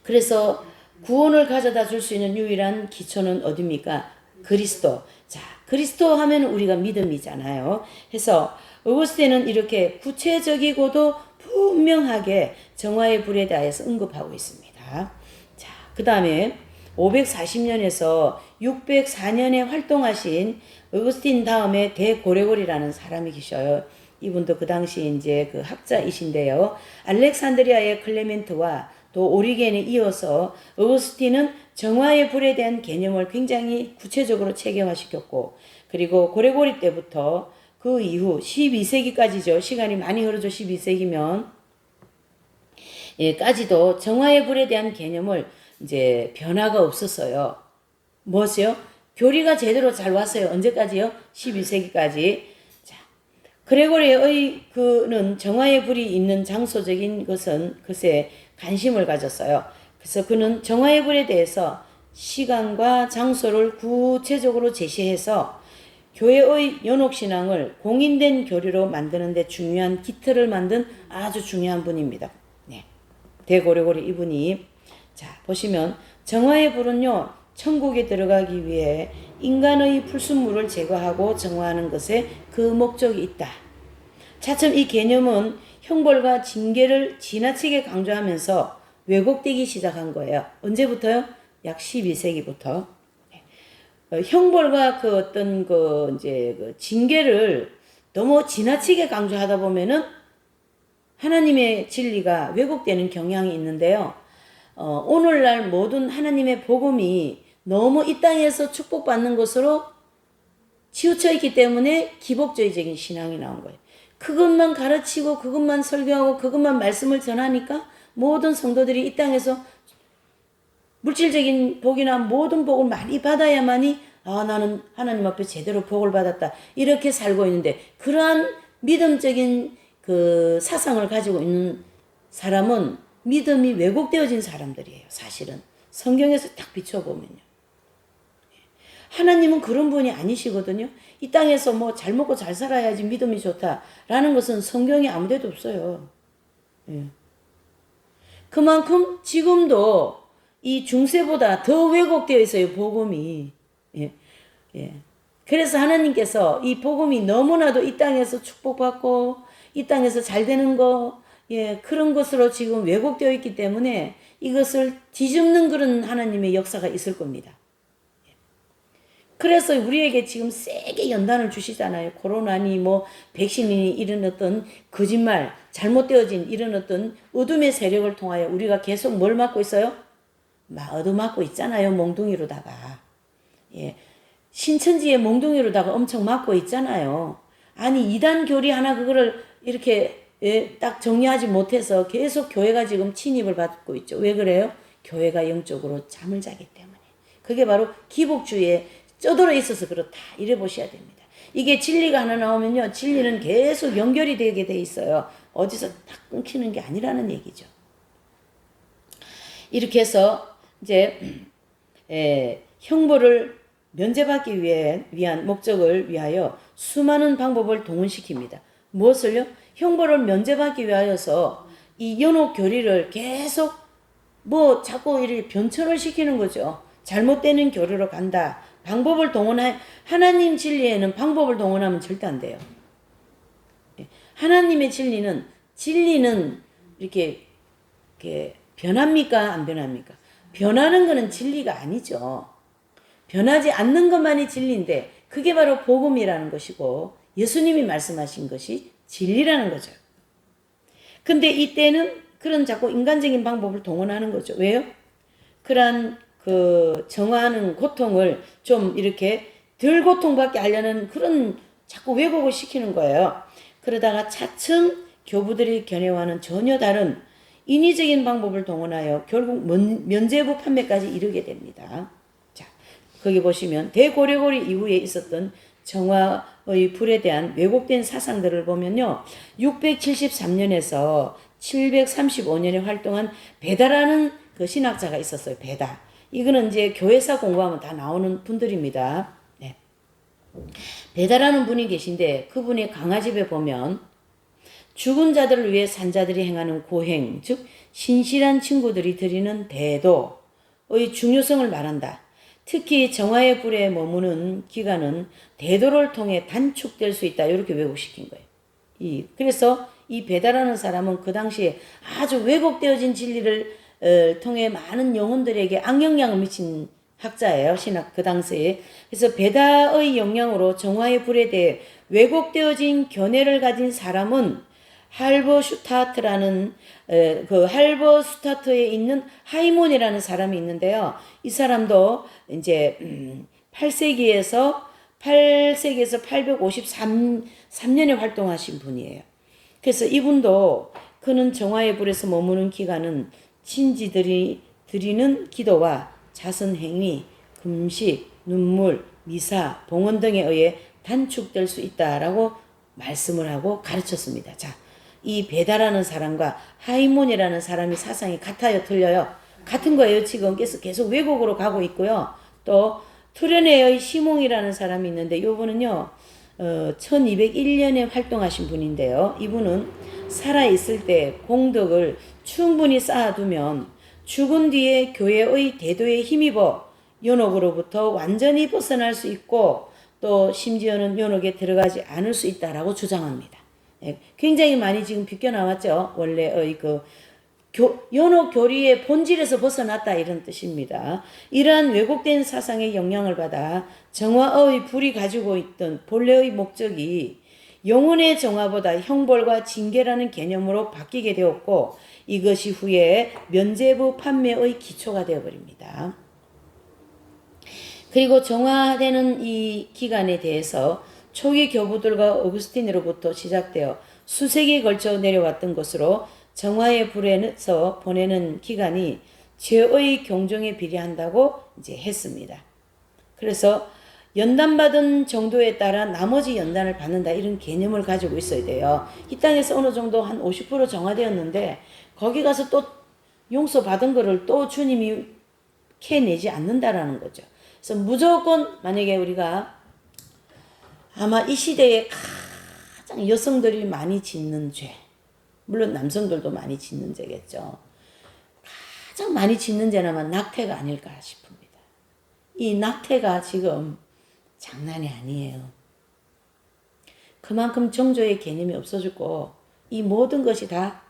그래서 구원을 가져다 줄 수 있는 유일한 기초는 어디입니까? 그리스도. 자, 그리스도 하면 우리가 믿음이잖아요. 해서 어거스틴은 이렇게 구체적이고도 분명하게 정화의 불에 대해서 언급하고 있습니다. 자, 그 다음에 540년에서 604년에 활동하신 어거스틴 다음에 대고레골이라는 사람이 계셔요. 이분도 그 당시 이제 그 학자이신데요. 알렉산드리아의 클레멘트와 또 오리겐에 이어서 어거스틴은 정화의 불에 대한 개념을 굉장히 구체적으로 체계화시켰고, 그리고 고레고리 때부터 그 이후 12세기까지죠. 시간이 많이 흐르죠. 12세기면 까지도 정화의 불에 대한 개념을 이제 변화가 없었어요. 뭐죠? 교리가 제대로 잘 왔어요. 언제까지요? 12세기까지. 자, 그레고리의 그는 정화의 불이 있는 장소적인 것은 글쎄 관심을 가졌어요. 그래서 그는 정화의 불에 대해서 시간과 장소를 구체적으로 제시해서 교회의 연옥신앙을 공인된 교리로 만드는 데 중요한 기틀을 만든 아주 중요한 분입니다. 네. 대고려고리 이분이 자 보시면 정화의 불은요 천국에 들어가기 위해 인간의 불순물을 제거하고 정화하는 것에 그 목적이 있다. 차츰 이 개념은 형벌과 징계를 지나치게 강조하면서 왜곡되기 시작한 거예요. 언제부터요? 약 12세기부터. 형벌과 그 어떤 그 이제 그 징계를 너무 지나치게 강조하다 보면은 하나님의 진리가 왜곡되는 경향이 있는데요. 오늘날 모든 하나님의 복음이 너무 이 땅에서 축복받는 것으로 치우쳐 있기 때문에 기복주의적인 신앙이 나온 거예요. 그것만 가르치고 그것만 설교하고 그것만 말씀을 전하니까 모든 성도들이 이 땅에서 물질적인 복이나 모든 복을 많이 받아야만이 나는 하나님 앞에 제대로 복을 받았다. 이렇게 살고 있는데 그러한 믿음적인 그 사상을 가지고 있는 사람은 믿음이 왜곡되어진 사람들이에요. 사실은 성경에서 딱 비춰보면요. 하나님은 그런 분이 아니시거든요. 이 땅에서 뭐 잘 먹고 잘 살아야지 믿음이 좋다라는 것은 성경에 아무데도 없어요. 그만큼 지금도 이 중세보다 더 왜곡되어 있어요. 복음이. 그래서 하나님께서 이 복음이 너무나도 이 땅에서 축복받고 이 땅에서 잘 되는 거 그런 것으로 지금 왜곡되어 있기 때문에 이것을 뒤집는 그런 하나님의 역사가 있을 겁니다. 그래서 우리에게 지금 세게 연단을 주시잖아요. 코로나니 뭐 백신이니 이런 어떤 거짓말, 잘못되어진 이런 어떤 어둠의 세력을 통하여 우리가 계속 뭘 맞고 있어요? 얻어맞고 있잖아요. 몽둥이로다가. 신천지의 몽둥이로다가 엄청 맞고 있잖아요. 아니 이단 교리 하나 그거를 이렇게 딱 정리하지 못해서 계속 교회가 지금 침입을 받고 있죠. 왜 그래요? 교회가 영적으로 잠을 자기 때문에. 그게 바로 기복주의에 쩌들어 있어서 그렇다. 이래 보셔야 됩니다. 이게 진리가 하나 나오면요. 진리는 계속 연결이 되게 돼 있어요. 어디서 딱 끊기는 게 아니라는 얘기죠. 이렇게 해서 이제 형벌을 면제받기 위한 목적을 위하여 수많은 방법을 동원시킵니다. 무엇을요? 형벌을 면제받기 위하여서 이 연옥 교리를 계속 뭐 자꾸 이렇게 변천을 시키는 거죠. 잘못되는 교리로 간다. 방법을 동원해 하나님 진리에는 방법을 동원하면 절대 안 돼요. 하나님의 진리는 이렇게 변합니까? 안 변합니까? 변하는 거는 진리가 아니죠. 변하지 않는 것만이 진리인데 그게 바로 복음이라는 것이고 예수님이 말씀하신 것이 진리라는 거죠. 근데 이때는 그런 자꾸 인간적인 방법을 동원하는 거죠. 왜요? 그런 그 정화하는 고통을 좀 이렇게 덜 고통받게 하려는 그런 자꾸 왜곡을 시키는 거예요. 그러다가 차츰 교부들이 견해와는 전혀 다른 인위적인 방법을 동원하여 결국 면죄부 판매까지 이르게 됩니다. 자, 거기 보시면 대고려고리 이후에 있었던 정화의 불에 대한 왜곡된 사상들을 보면요. 673년에서 735년에 활동한 베다라는 그 신학자가 있었어요. 베다. 이거는 이제 교회사 공부하면 다 나오는 분들입니다. 네. 베다라는 분이 계신데 그분의 강화집에 보면 죽은 자들을 위해 산자들이 행하는 고행, 즉 신실한 친구들이 드리는 대도의 중요성을 말한다. 특히 정화의 불에 머무는 기간은 대도를 통해 단축될 수 있다. 이렇게 왜곡시킨 거예요. 그래서 이 베다라는 사람은 그 당시에 아주 왜곡되어진 진리를 통해 많은 영혼들에게 악영향을 미친 학자예요. 신학 그 당시에. 그래서 베다의 영향으로 정화의 불에 대해 왜곡되어진 견해를 가진 사람은 할버슈타트라는 그 할버슈타트에 있는 하이몬이라는 사람이 있는데요. 이 사람도 이제 8세기에서 853년에 활동하신 분이에요. 그래서 이분도 그는 정화의 불에서 머무는 기간은 신지들이 드리는 기도와 자선행위, 금식, 눈물, 미사, 봉헌 등에 의해 단축될 수 있다라고 말씀을 하고 가르쳤습니다. 자, 이 베다라는 사람과 하이몬이라는 사람이 사상이 같아요? 틀려요? 같은 거예요. 지금 계속 왜곡으로 가고 있고요. 또 투르네의 시몽이라는 사람이 있는데 이분은요. 1201년에 활동하신 분인데요. 이분은 살아있을 때 공덕을 충분히 쌓아두면 죽은 뒤에 교회의 대도에 힘입어 연옥으로부터 완전히 벗어날 수 있고 또 심지어는 연옥에 들어가지 않을 수 있다라고 주장합니다. 굉장히 많이 지금 비껴나왔죠. 원래의 연옥 교리의 본질에서 벗어났다 이런 뜻입니다. 이러한 왜곡된 사상의 영향을 받아 정화의 불이 가지고 있던 본래의 목적이 영혼의 정화보다 형벌과 징계라는 개념으로 바뀌게 되었고 이것이 후에 면죄부 판매의 기초가 되어버립니다. 그리고 정화되는 이 기간에 대해서 초기 교부들과 어구스틴으로부터 시작되어 수세기에 걸쳐 내려왔던 것으로 정화의 불에서 보내는 기간이 죄의 경종에 비례한다고 이제 했습니다. 그래서 연단받은 정도에 따라 나머지 연단을 받는다 이런 개념을 가지고 있어야 돼요. 이 땅에서 어느 정도 한 50% 정화되었는데 거기 가서 또 용서받은 거를 또 주님이 캐내지 않는다라는 거죠. 그래서 무조건 만약에 우리가 아마 이 시대에 가장 여성들이 많이 짓는 죄, 물론 남성들도 많이 짓는 죄겠죠. 가장 많이 짓는 죄는 아마 낙태가 아닐까 싶습니다. 이 낙태가 지금 장난이 아니에요. 그만큼 정조의 개념이 없어졌고 이 모든 것이 다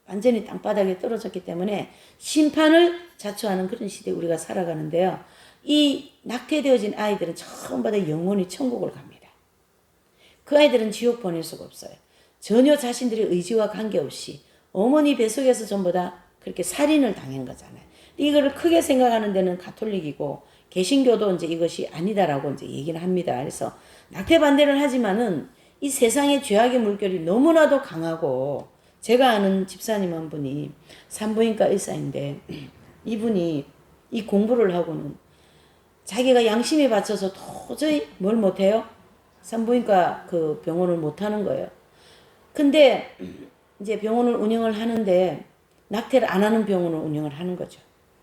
완전히 땅바닥에 떨어졌기 때문에 심판을 자초하는 그런 시대에 우리가 살아가는데요. 이 낙태되어진 아이들은 처음부터 영원히 천국을 갑니다. 그 아이들은 지옥 보낼 수가 없어요. 전혀 자신들의 의지와 관계없이 어머니 뱃속에서 전부 다 그렇게 살인을 당한 거잖아요. 이거를 크게 생각하는 데는 가톨릭이고 개신교도 이제 이것이 아니다라고 이제 얘기를 합니다. 그래서 낙태 반대를 하지만은 이 세상의 죄악의 물결이 너무나도 강하고 제가 아는 집사님 한 분이 산부인과 의사인데 이분이 이 공부를 하고는 자기가 양심에 바쳐서 도저히 뭘 못해요? 산부인과 그 병원을 못하는 거예요. 근데 이제 병원을 운영을 하는데 낙태를 안 하는 병원을 운영을 하는 거죠.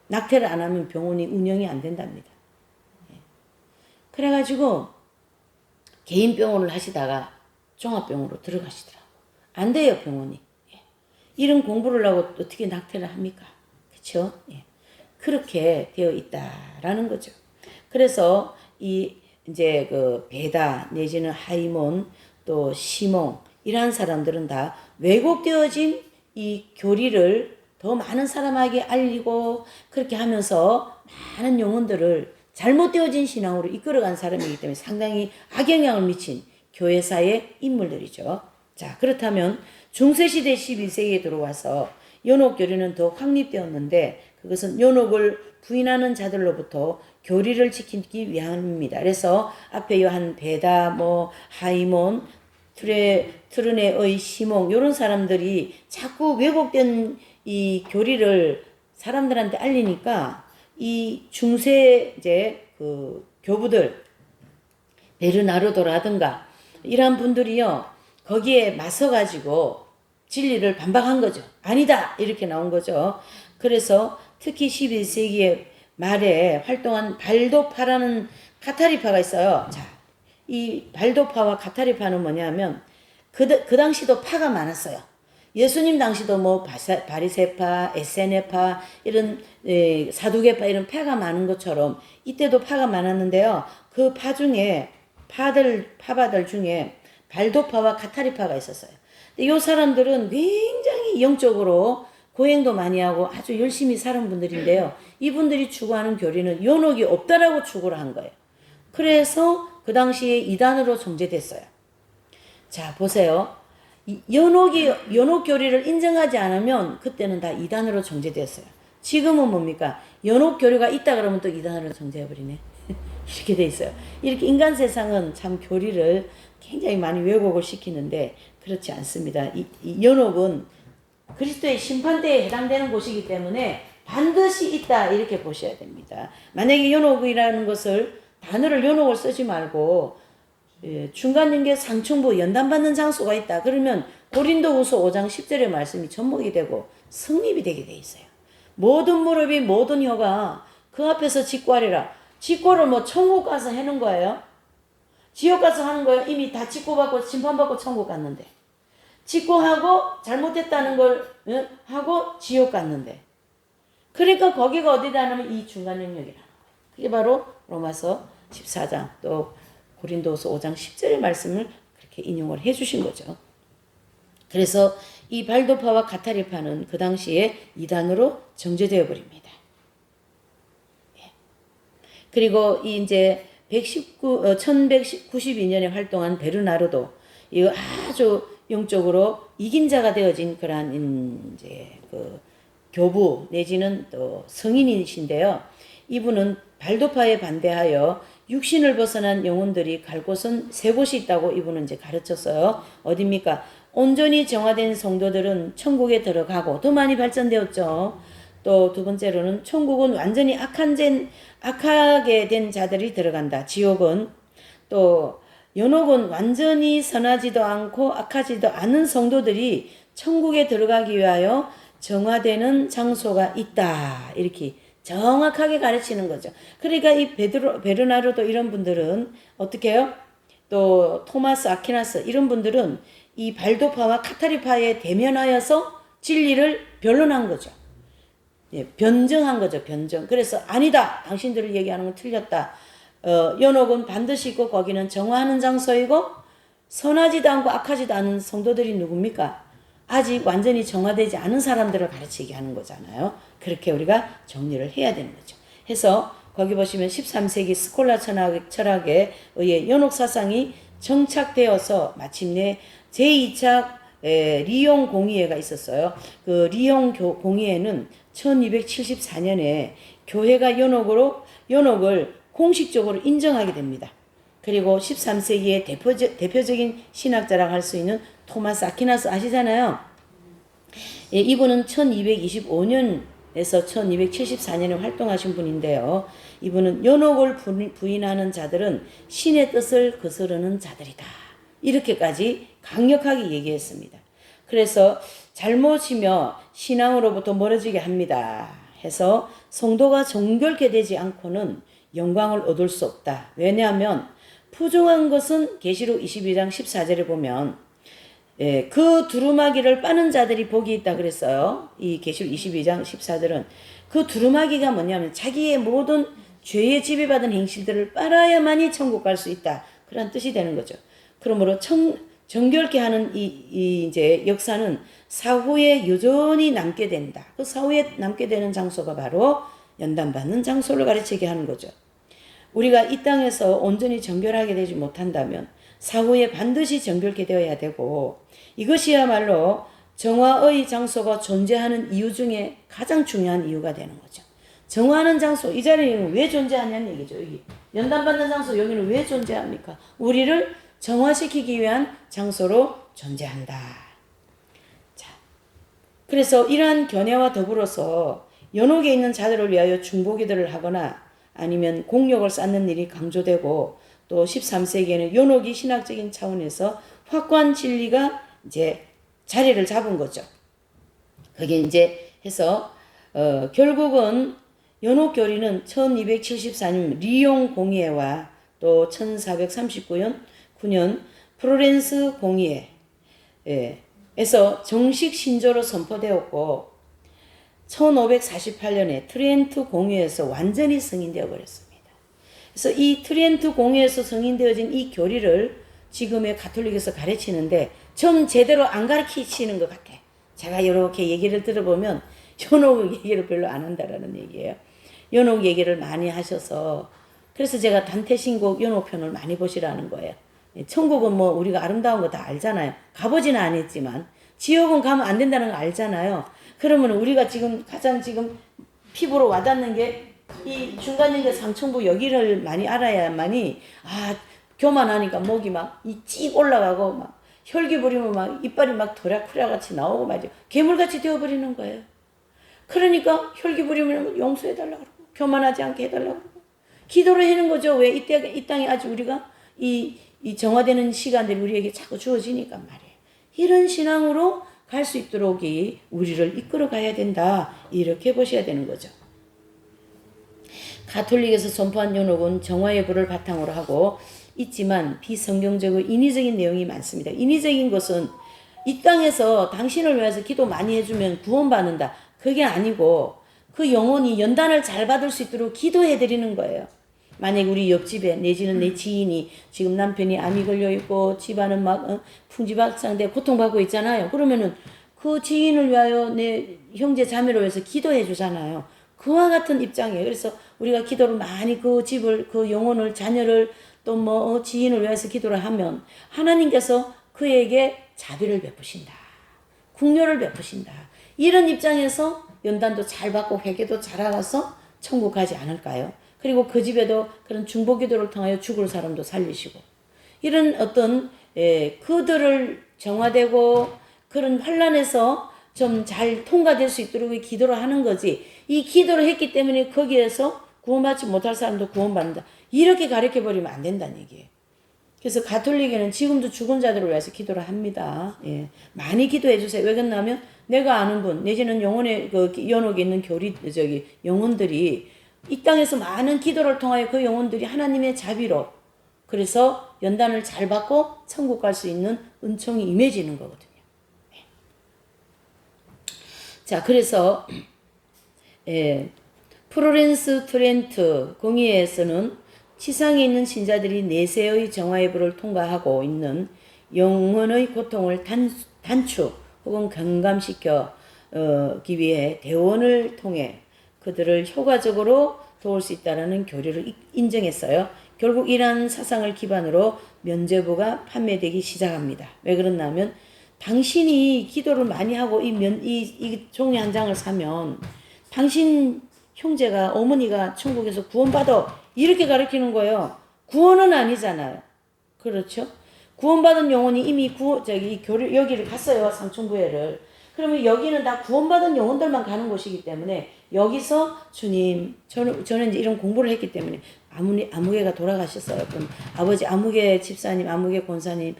낙태를 안 하면 병원이 운영이 안 된답니다. 그래가지고 개인 병원을 하시다가 종합병원으로 들어가시더라고. 안 돼요, 병원이. 이런 공부를 하고 어떻게 낙태를 합니까? 그렇죠? 그렇게 되어 있다라는 거죠. 그래서 이제 그 베다 내지는 하이몬 또 시몽 이러한 사람들은 다 왜곡되어진 이 교리를 더 많은 사람에게 알리고 그렇게 하면서 많은 영혼들을 잘못되어진 신앙으로 이끌어간 사람이기 때문에 상당히 악영향을 미친 교회사의 인물들이죠. 자, 그렇다면 중세시대 12세기에 들어와서 연옥교리는 더 확립되었는데 그것은 연옥을 부인하는 자들로부터 교리를 지키기 위함입니다. 그래서 앞에 요한 베다, 하이몬, 트르네의 시몽 이런 사람들이 자꾸 왜곡된 이 교리를 사람들한테 알리니까 이 중세 이제 그 교부들 베르나르도라든가 이런 분들이요 거기에 맞서 가지고 진리를 반박한 거죠. 아니다 이렇게 나온 거죠. 그래서 특히 11세기에 말에 활동한 발도파라는 카타리파가 있어요. 자, 이 발도파와 카타리파는 뭐냐면 그 당시도 파가 많았어요. 예수님 당시도 바리새파, 에세네파 이런 사두개파 이런 파가 많은 것처럼 이때도 파가 많았는데요. 그 파 중에 파바들 중에 발도파와 카타리파가 있었어요. 이 사람들은 굉장히 영적으로 고행도 많이 하고 아주 열심히 사는 분들인데요. 이분들이 추구하는 교리는 연옥이 없다라고 추구를 한 거예요. 그래서 그 당시에 이단으로 정죄됐어요. 자, 보세요. 연옥 교리를 인정하지 않으면 그때는 다 이단으로 정죄됐어요. 지금은 뭡니까? 연옥 교리가 있다 그러면 또 이단으로 정죄해버리네. 이렇게 돼 있어요. 이렇게 인간 세상은 참 교리를 굉장히 많이 왜곡을 시키는데 그렇지 않습니다. 이 연옥은 그리스도의 심판대에 해당되는 곳이기 때문에 반드시 있다 이렇게 보셔야 됩니다. 만약에 연옥이라는 것을 단어를 연옥을 쓰지 말고 중간연계 상층부 연단받는 장소가 있다. 그러면 고린도후서 5장 10절의 말씀이 접목이 되고 성립이 되게 돼 있어요. 모든 무릎이 모든 혀가 그 앞에서 직구하리라. 직구를 뭐 천국 가서 하는 거예요? 지옥 가서 하는 거예요? 이미 다 직구받고 심판받고 천국 갔는데. 직구하고 잘못했다는 걸 하고 지옥 갔는데. 그러니까 거기가 어디다냐면 이 중간 영역이라는 거예요. 그게 바로 로마서 14장 또 고린도서 5장 10절의 말씀을 그렇게 인용을 해 주신 거죠. 그래서 이 발도파와 가타리파는 그 당시에 이단으로 정죄되어 버립니다. 그리고 이 이제 1192년에 활동한 베르나르도 이 아주 영적으로 이긴 자가 되어진 그러한 이제 그 교부 내지는 또 성인이신데요. 이분은 발도파에 반대하여 육신을 벗어난 영혼들이 갈 곳은 세 곳이 있다고 이분은 이제 가르쳤어요. 어디입니까? 온전히 정화된 성도들은 천국에 들어가고 더 많이 발전되었죠. 또 두 번째로는 천국은 완전히 악하게 된 자들이 들어간다. 지옥은 또 연옥은 완전히 선하지도 않고 악하지도 않은 성도들이 천국에 들어가기 위하여 정화되는 장소가 있다. 이렇게 정확하게 가르치는 거죠. 그러니까 이 베르나르도 이런 분들은 어떻게 해요? 또 토마스 아퀴나스 이런 분들은 이 발도파와 카타리파에 대면하여서 진리를 변론한 거죠. 예, 변증한 거죠. 변증. 그래서 아니다. 당신들을 얘기하는 건 틀렸다. 연옥은 반드시 있고 거기는 정화하는 장소이고 선하지도 않고 악하지도 않은 성도들이 누굽니까? 아직 완전히 정화되지 않은 사람들을 가르치게 하는 거잖아요. 그렇게 우리가 정리를 해야 되는 거죠. 해서 거기 보시면 13세기 스콜라 철학에 의해 연옥 사상이 정착되어서 마침내 제2차 리옹 공의회가 있었어요. 그 리옹 공의회는 1274년에 교회가 연옥을 공식적으로 인정하게 됩니다. 그리고 13세기의 대표적인 신학자라고 할 수 있는 토마스 아퀴나스 아시잖아요. 예, 이분은 1225년에서 1274년에 활동하신 분인데요. 이분은 연옥을 부인하는 자들은 신의 뜻을 거스르는 자들이다. 이렇게까지 강력하게 얘기했습니다. 그래서 잘못이며 신앙으로부터 멀어지게 합니다. 해서 성도가 정결케 되지 않고는 영광을 얻을 수 없다. 왜냐하면 부정한 것은 계시록 22장 14절에 보면 그 두루마기를 빠는 자들이 복이 있다 그랬어요. 이 계시록 22장 14절은 그 두루마기가 뭐냐면 자기의 모든 죄에 지배받은 행실들을 빨아야만이 천국 갈 수 있다. 그런 뜻이 되는 거죠. 그러므로 정결케 하는 이 이제 역사는 사후에 여전히 남게 된다. 그 사후에 남게 되는 장소가 바로 연단받는 장소를 가르치게 하는 거죠. 우리가 이 땅에서 온전히 정결하게 되지 못한다면 사후에 반드시 정결케 되어야 되고 이것이야말로 정화의 장소가 존재하는 이유 중에 가장 중요한 이유가 되는 거죠. 정화하는 장소, 이 자리는 왜 존재하냐는 얘기죠. 여기 연단받는 장소 여기는 왜 존재합니까? 우리를 정화시키기 위한 장소로 존재한다. 자, 그래서 이러한 견해와 더불어서 연옥에 있는 자들을 위하여 중보기도를 하거나 아니면 공력을 쌓는 일이 강조되고 또 13세기에는 연옥이 신학적인 차원에서 확고한 진리가 이제 자리를 잡은 거죠. 그게 이제 해서 결국은 연옥 교리는 1274년 리옹 공의회와 또 1439년 프로렌스 공의회에서 정식 신조로 선포되었고 1548년에 트렌트 공의회에서 완전히 승인되어 버렸습니다. 그래서 이 트렌트 공의회에서 승인되어진 이 교리를 지금의 가톨릭에서 가르치는데 좀 제대로 안 가르치시는 것 같아. 제가 이렇게 얘기를 들어보면 연옥 얘기를 별로 안 한다라는 얘기예요. 연옥 얘기를 많이 하셔서 그래서 제가 단테신곡 연옥편을 많이 보시라는 거예요. 천국은 뭐 우리가 아름다운 거 다 알잖아요. 가보지는 않았지만 지옥은 가면 안 된다는 거 알잖아요. 그러면 우리가 지금 가장 지금 피부로 와닿는 게 이 중간연계 상층부 여기를 많이 알아야만이 교만하니까 목이 막 이 찌 올라가고 막 혈기 부리면 막 이빨이 막 도라쿠라 같이 나오고 말이죠. 괴물같이 되어버리는 거예요. 그러니까 혈기 부리면 용서해달라고 그러고 교만하지 않게 해달라고 그러고 기도를 하는 거죠. 왜 이 땅에 아직 우리가 이 정화되는 시간들이 우리에게 자꾸 주어지니까 말이에요. 이런 신앙으로 갈 수 있도록 우리를 이끌어 가야 된다. 이렇게 보셔야 되는 거죠. 가톨릭에서 선포한 연옥은 정화의 불을 바탕으로 하고 있지만 비성경적으로 인위적인 내용이 많습니다. 인위적인 것은 이 땅에서 당신을 위해서 기도 많이 해주면 구원받는다. 그게 아니고 그 영혼이 연단을 잘 받을 수 있도록 기도해드리는 거예요. 만약에 우리 옆집에 내지는 내 지인이 지금 남편이 암이 걸려있고 집안은 막 풍지박산돼 고통받고 있잖아요. 그러면은 그 지인을 위하여 내 형제 자매를 위해서 기도해 주잖아요. 그와 같은 입장이에요. 그래서 우리가 기도를 많이 그 집을 그 영혼을 자녀를 또 뭐 지인을 위해서 기도를 하면 하나님께서 그에게 자비를 베푸신다. 긍휼을 베푸신다. 이런 입장에서 연단도 잘 받고 회개도 잘하서 천국 가지 않을까요? 그리고 그 집에도 그런 중보기도를 통하여 죽을 사람도 살리시고 이런 어떤 그들을 정화되고 그런 환난에서 좀 잘 통과될 수 있도록 기도를 하는 거지. 이 기도를 했기 때문에 거기에서 구원받지 못할 사람도 구원받는다. 이렇게 가르쳐버리면 안 된다는 얘기예요. 그래서 가톨릭에는 지금도 죽은 자들을 위해서 기도를 합니다. 예. 많이 기도해 주세요. 왜 그러냐면 내가 아는 분 내지는 영혼의 그 연옥에 있는 영혼들이 이 땅에서 많은 기도를 통하여 그 영혼들이 하나님의 자비로 그래서 연단을 잘 받고 천국 갈 수 있는 은총이 임해지는 거거든요. 자, 그래서 프로렌스 트렌트 공의회에서는 지상에 있는 신자들이 내세의 정화의 불을 통과하고 있는 영혼의 고통을 단축 혹은 경감시키기 위해 대원을 통해 그들을 효과적으로 도울 수 있다는 교리를 인정했어요. 결국 이러한 사상을 기반으로 면죄부가 판매되기 시작합니다. 왜 그러냐 하면 당신이 기도를 많이 하고 이 종이 한 장을 사면 당신 형제가 어머니가 천국에서 구원받아 이렇게 가르치는 거예요. 구원은 아니잖아요. 그렇죠? 구원받은 영혼이 이미 여기를 갔어요. 상충부회를. 그러면 여기는 다 구원받은 영혼들만 가는 곳이기 때문에 여기서 주님 저는 이제 이런 공부를 했기 때문에 아무개가 돌아가셨어요. 그럼 아버지 아무개 집사님 아무개 권사님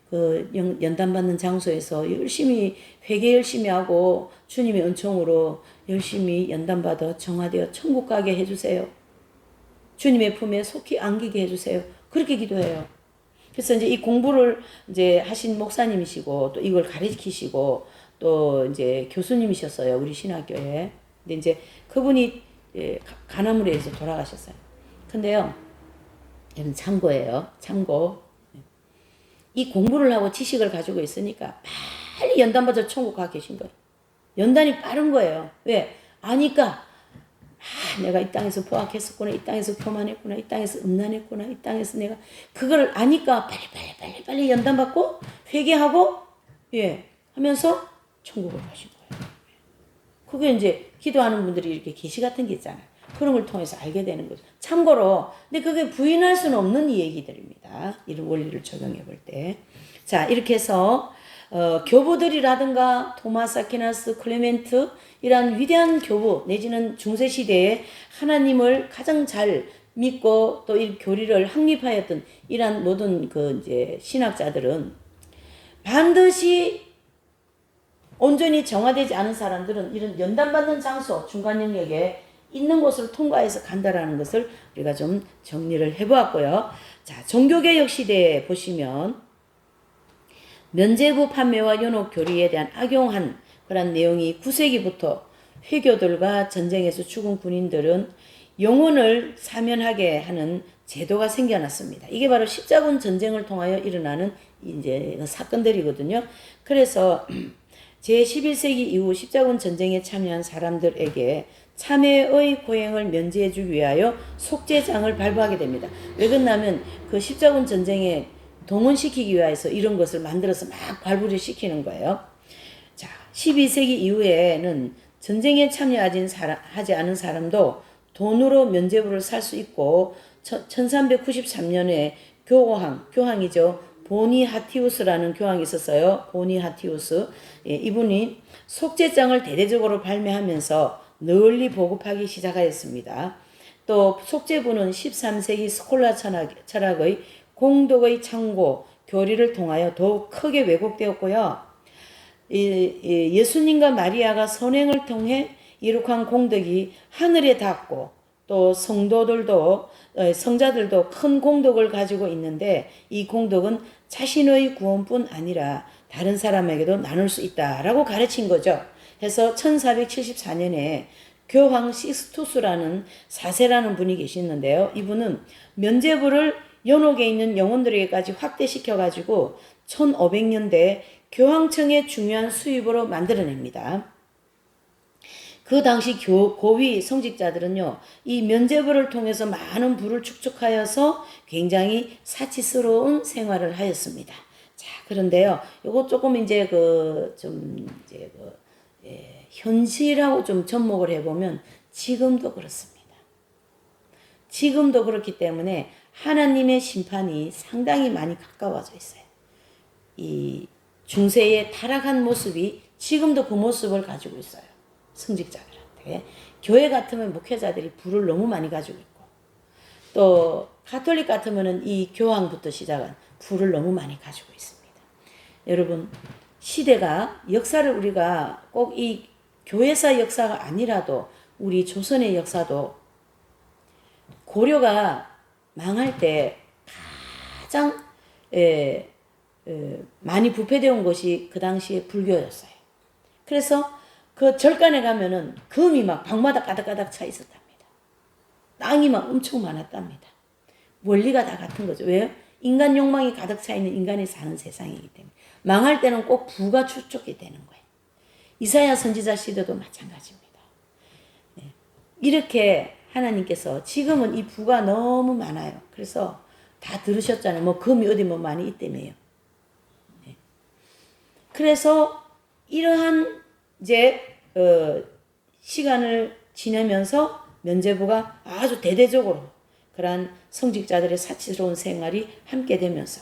그 연단 받는 장소에서 회개 열심히 하고 주님의 은총으로 열심히 연단 받아 정화되어 천국 가게 해주세요. 주님의 품에 속히 안기게 해주세요. 그렇게 기도해요. 그래서 이제 이 공부를 이제 하신 목사님이시고 또 이걸 가르치시고 또 이제 교수님이셨어요. 우리 신학교에. 근데 이제 그분이 간암으로 해서 돌아가셨어요. 근데요, 이건 참고예요. 참고. 이 공부를 하고 지식을 가지고 있으니까 빨리 연단받아 천국 가 계신 거예요. 연단이 빠른 거예요. 왜? 아니까 내가 이 땅에서 포악했었구나, 이 땅에서 교만했구나, 이 땅에서 음란했구나, 이 땅에서 내가 그걸 아니까 빨리 연단받고 회개하고 하면서 천국을 가신 거예요. 그게 이제 기도하는 분들이 이렇게 계시 같은 게 있잖아요. 그런 걸 통해서 알게 되는 거죠. 참고로 근데 그게 부인할 수는 없는 얘기들입니다. 이런 원리를 적용해 볼 때. 자, 이렇게 해서 교부들이라든가 토마스 아퀴나스, 클레멘트 이러한 위대한 교부 내지는 중세시대에 하나님을 가장 잘 믿고 또 이 교리를 확립하였던 이러한 모든 그 이제 신학자들은 반드시 온전히 정화되지 않은 사람들은 이런 연단받는 장소 중간 영역에 있는 곳을 통과해서 간다라는 것을 우리가 좀 정리를 해보았고요. 자, 종교개혁 시대에 보시면 면죄부 판매와 연옥 교리에 대한 악용한 그런 내용이 9세기부터 회교들과 전쟁에서 죽은 군인들은 영혼을 사면하게 하는 제도가 생겨났습니다. 이게 바로 십자군 전쟁을 통하여 일어나는 이제 사건들이거든요. 그래서 제11세기 이후 십자군 전쟁에 참여한 사람들에게 참회의 고행을 면제해주기 위하여 속죄장을 발부하게 됩니다. 왜 그러냐면 그 십자군 전쟁에 동원시키기 위해서 이런 것을 만들어서 막 발부를 시키는 거예요. 자, 12세기 이후에는 전쟁에 참여하지 않은 사람도 돈으로 면죄부를 살 수 있고 1393년에 교황이죠. 보니하티우스라는 교황이 있었어요. 보니하티우스. 이분이 속죄장을 대대적으로 발매하면서 널리 보급하기 시작하였습니다. 또 속죄부는 13세기 스콜라 철학의 공덕의 창고, 교리를 통하여 더욱 크게 왜곡되었고요. 예수님과 마리아가 선행을 통해 이룩한 공덕이 하늘에 닿고 또 성도들도 성자들도 큰 공덕을 가지고 있는데 이 공덕은 자신의 구원뿐 아니라 다른 사람에게도 나눌 수 있다라고 가르친 거죠. 그래서 1474년에 교황 시스투스라는 4세라는 분이 계시는데요. 이분은 면죄부를 연옥에 있는 영혼들에게까지 확대시켜 가지고 1500년대 교황청의 중요한 수입으로 만들어냅니다. 그 당시 고위 성직자들은요, 이 면죄부를 통해서 많은 부를 축적하여서 굉장히 사치스러운 생활을 하였습니다. 자, 그런데요, 요거 조금 이제 현실하고 좀 접목을 해보면 지금도 그렇습니다. 지금도 그렇기 때문에 하나님의 심판이 상당히 많이 가까워져 있어요. 이 중세의 타락한 모습이 지금도 그 모습을 가지고 있어요. 성직자들한테. 교회 같으면 목회자들이 부를 너무 많이 가지고 있고, 또 가톨릭 같으면은 이 교황부터 시작한 부를 너무 많이 가지고 있습니다. 여러분, 시대가 역사를 우리가 꼭 이 교회사 역사가 아니라도 우리 조선의 역사도 고려가 망할 때 가장 많이 부패되어 온 것이 그 당시에 불교였어요. 그래서 그 절간에 가면은 금이 막 방마다 가득가득 차 있었답니다. 땅이 막 엄청 많았답니다. 원리가 다 같은 거죠. 왜요? 인간 욕망이 가득 차 있는 인간이 사는 세상이기 때문에. 망할 때는 꼭 부가 축적이 되는 거예요. 이사야 선지자 시대도 마찬가지입니다. 네. 이렇게 하나님께서 지금은 이 부가 너무 많아요. 그래서 다 들으셨잖아요. 뭐 금이 어디 뭐 많이 있다며요. 네. 그래서 이러한 이제 시간을 지내면서 면죄부가 아주 대대적으로 그러한 성직자들의 사치스러운 생활이 함께 되면서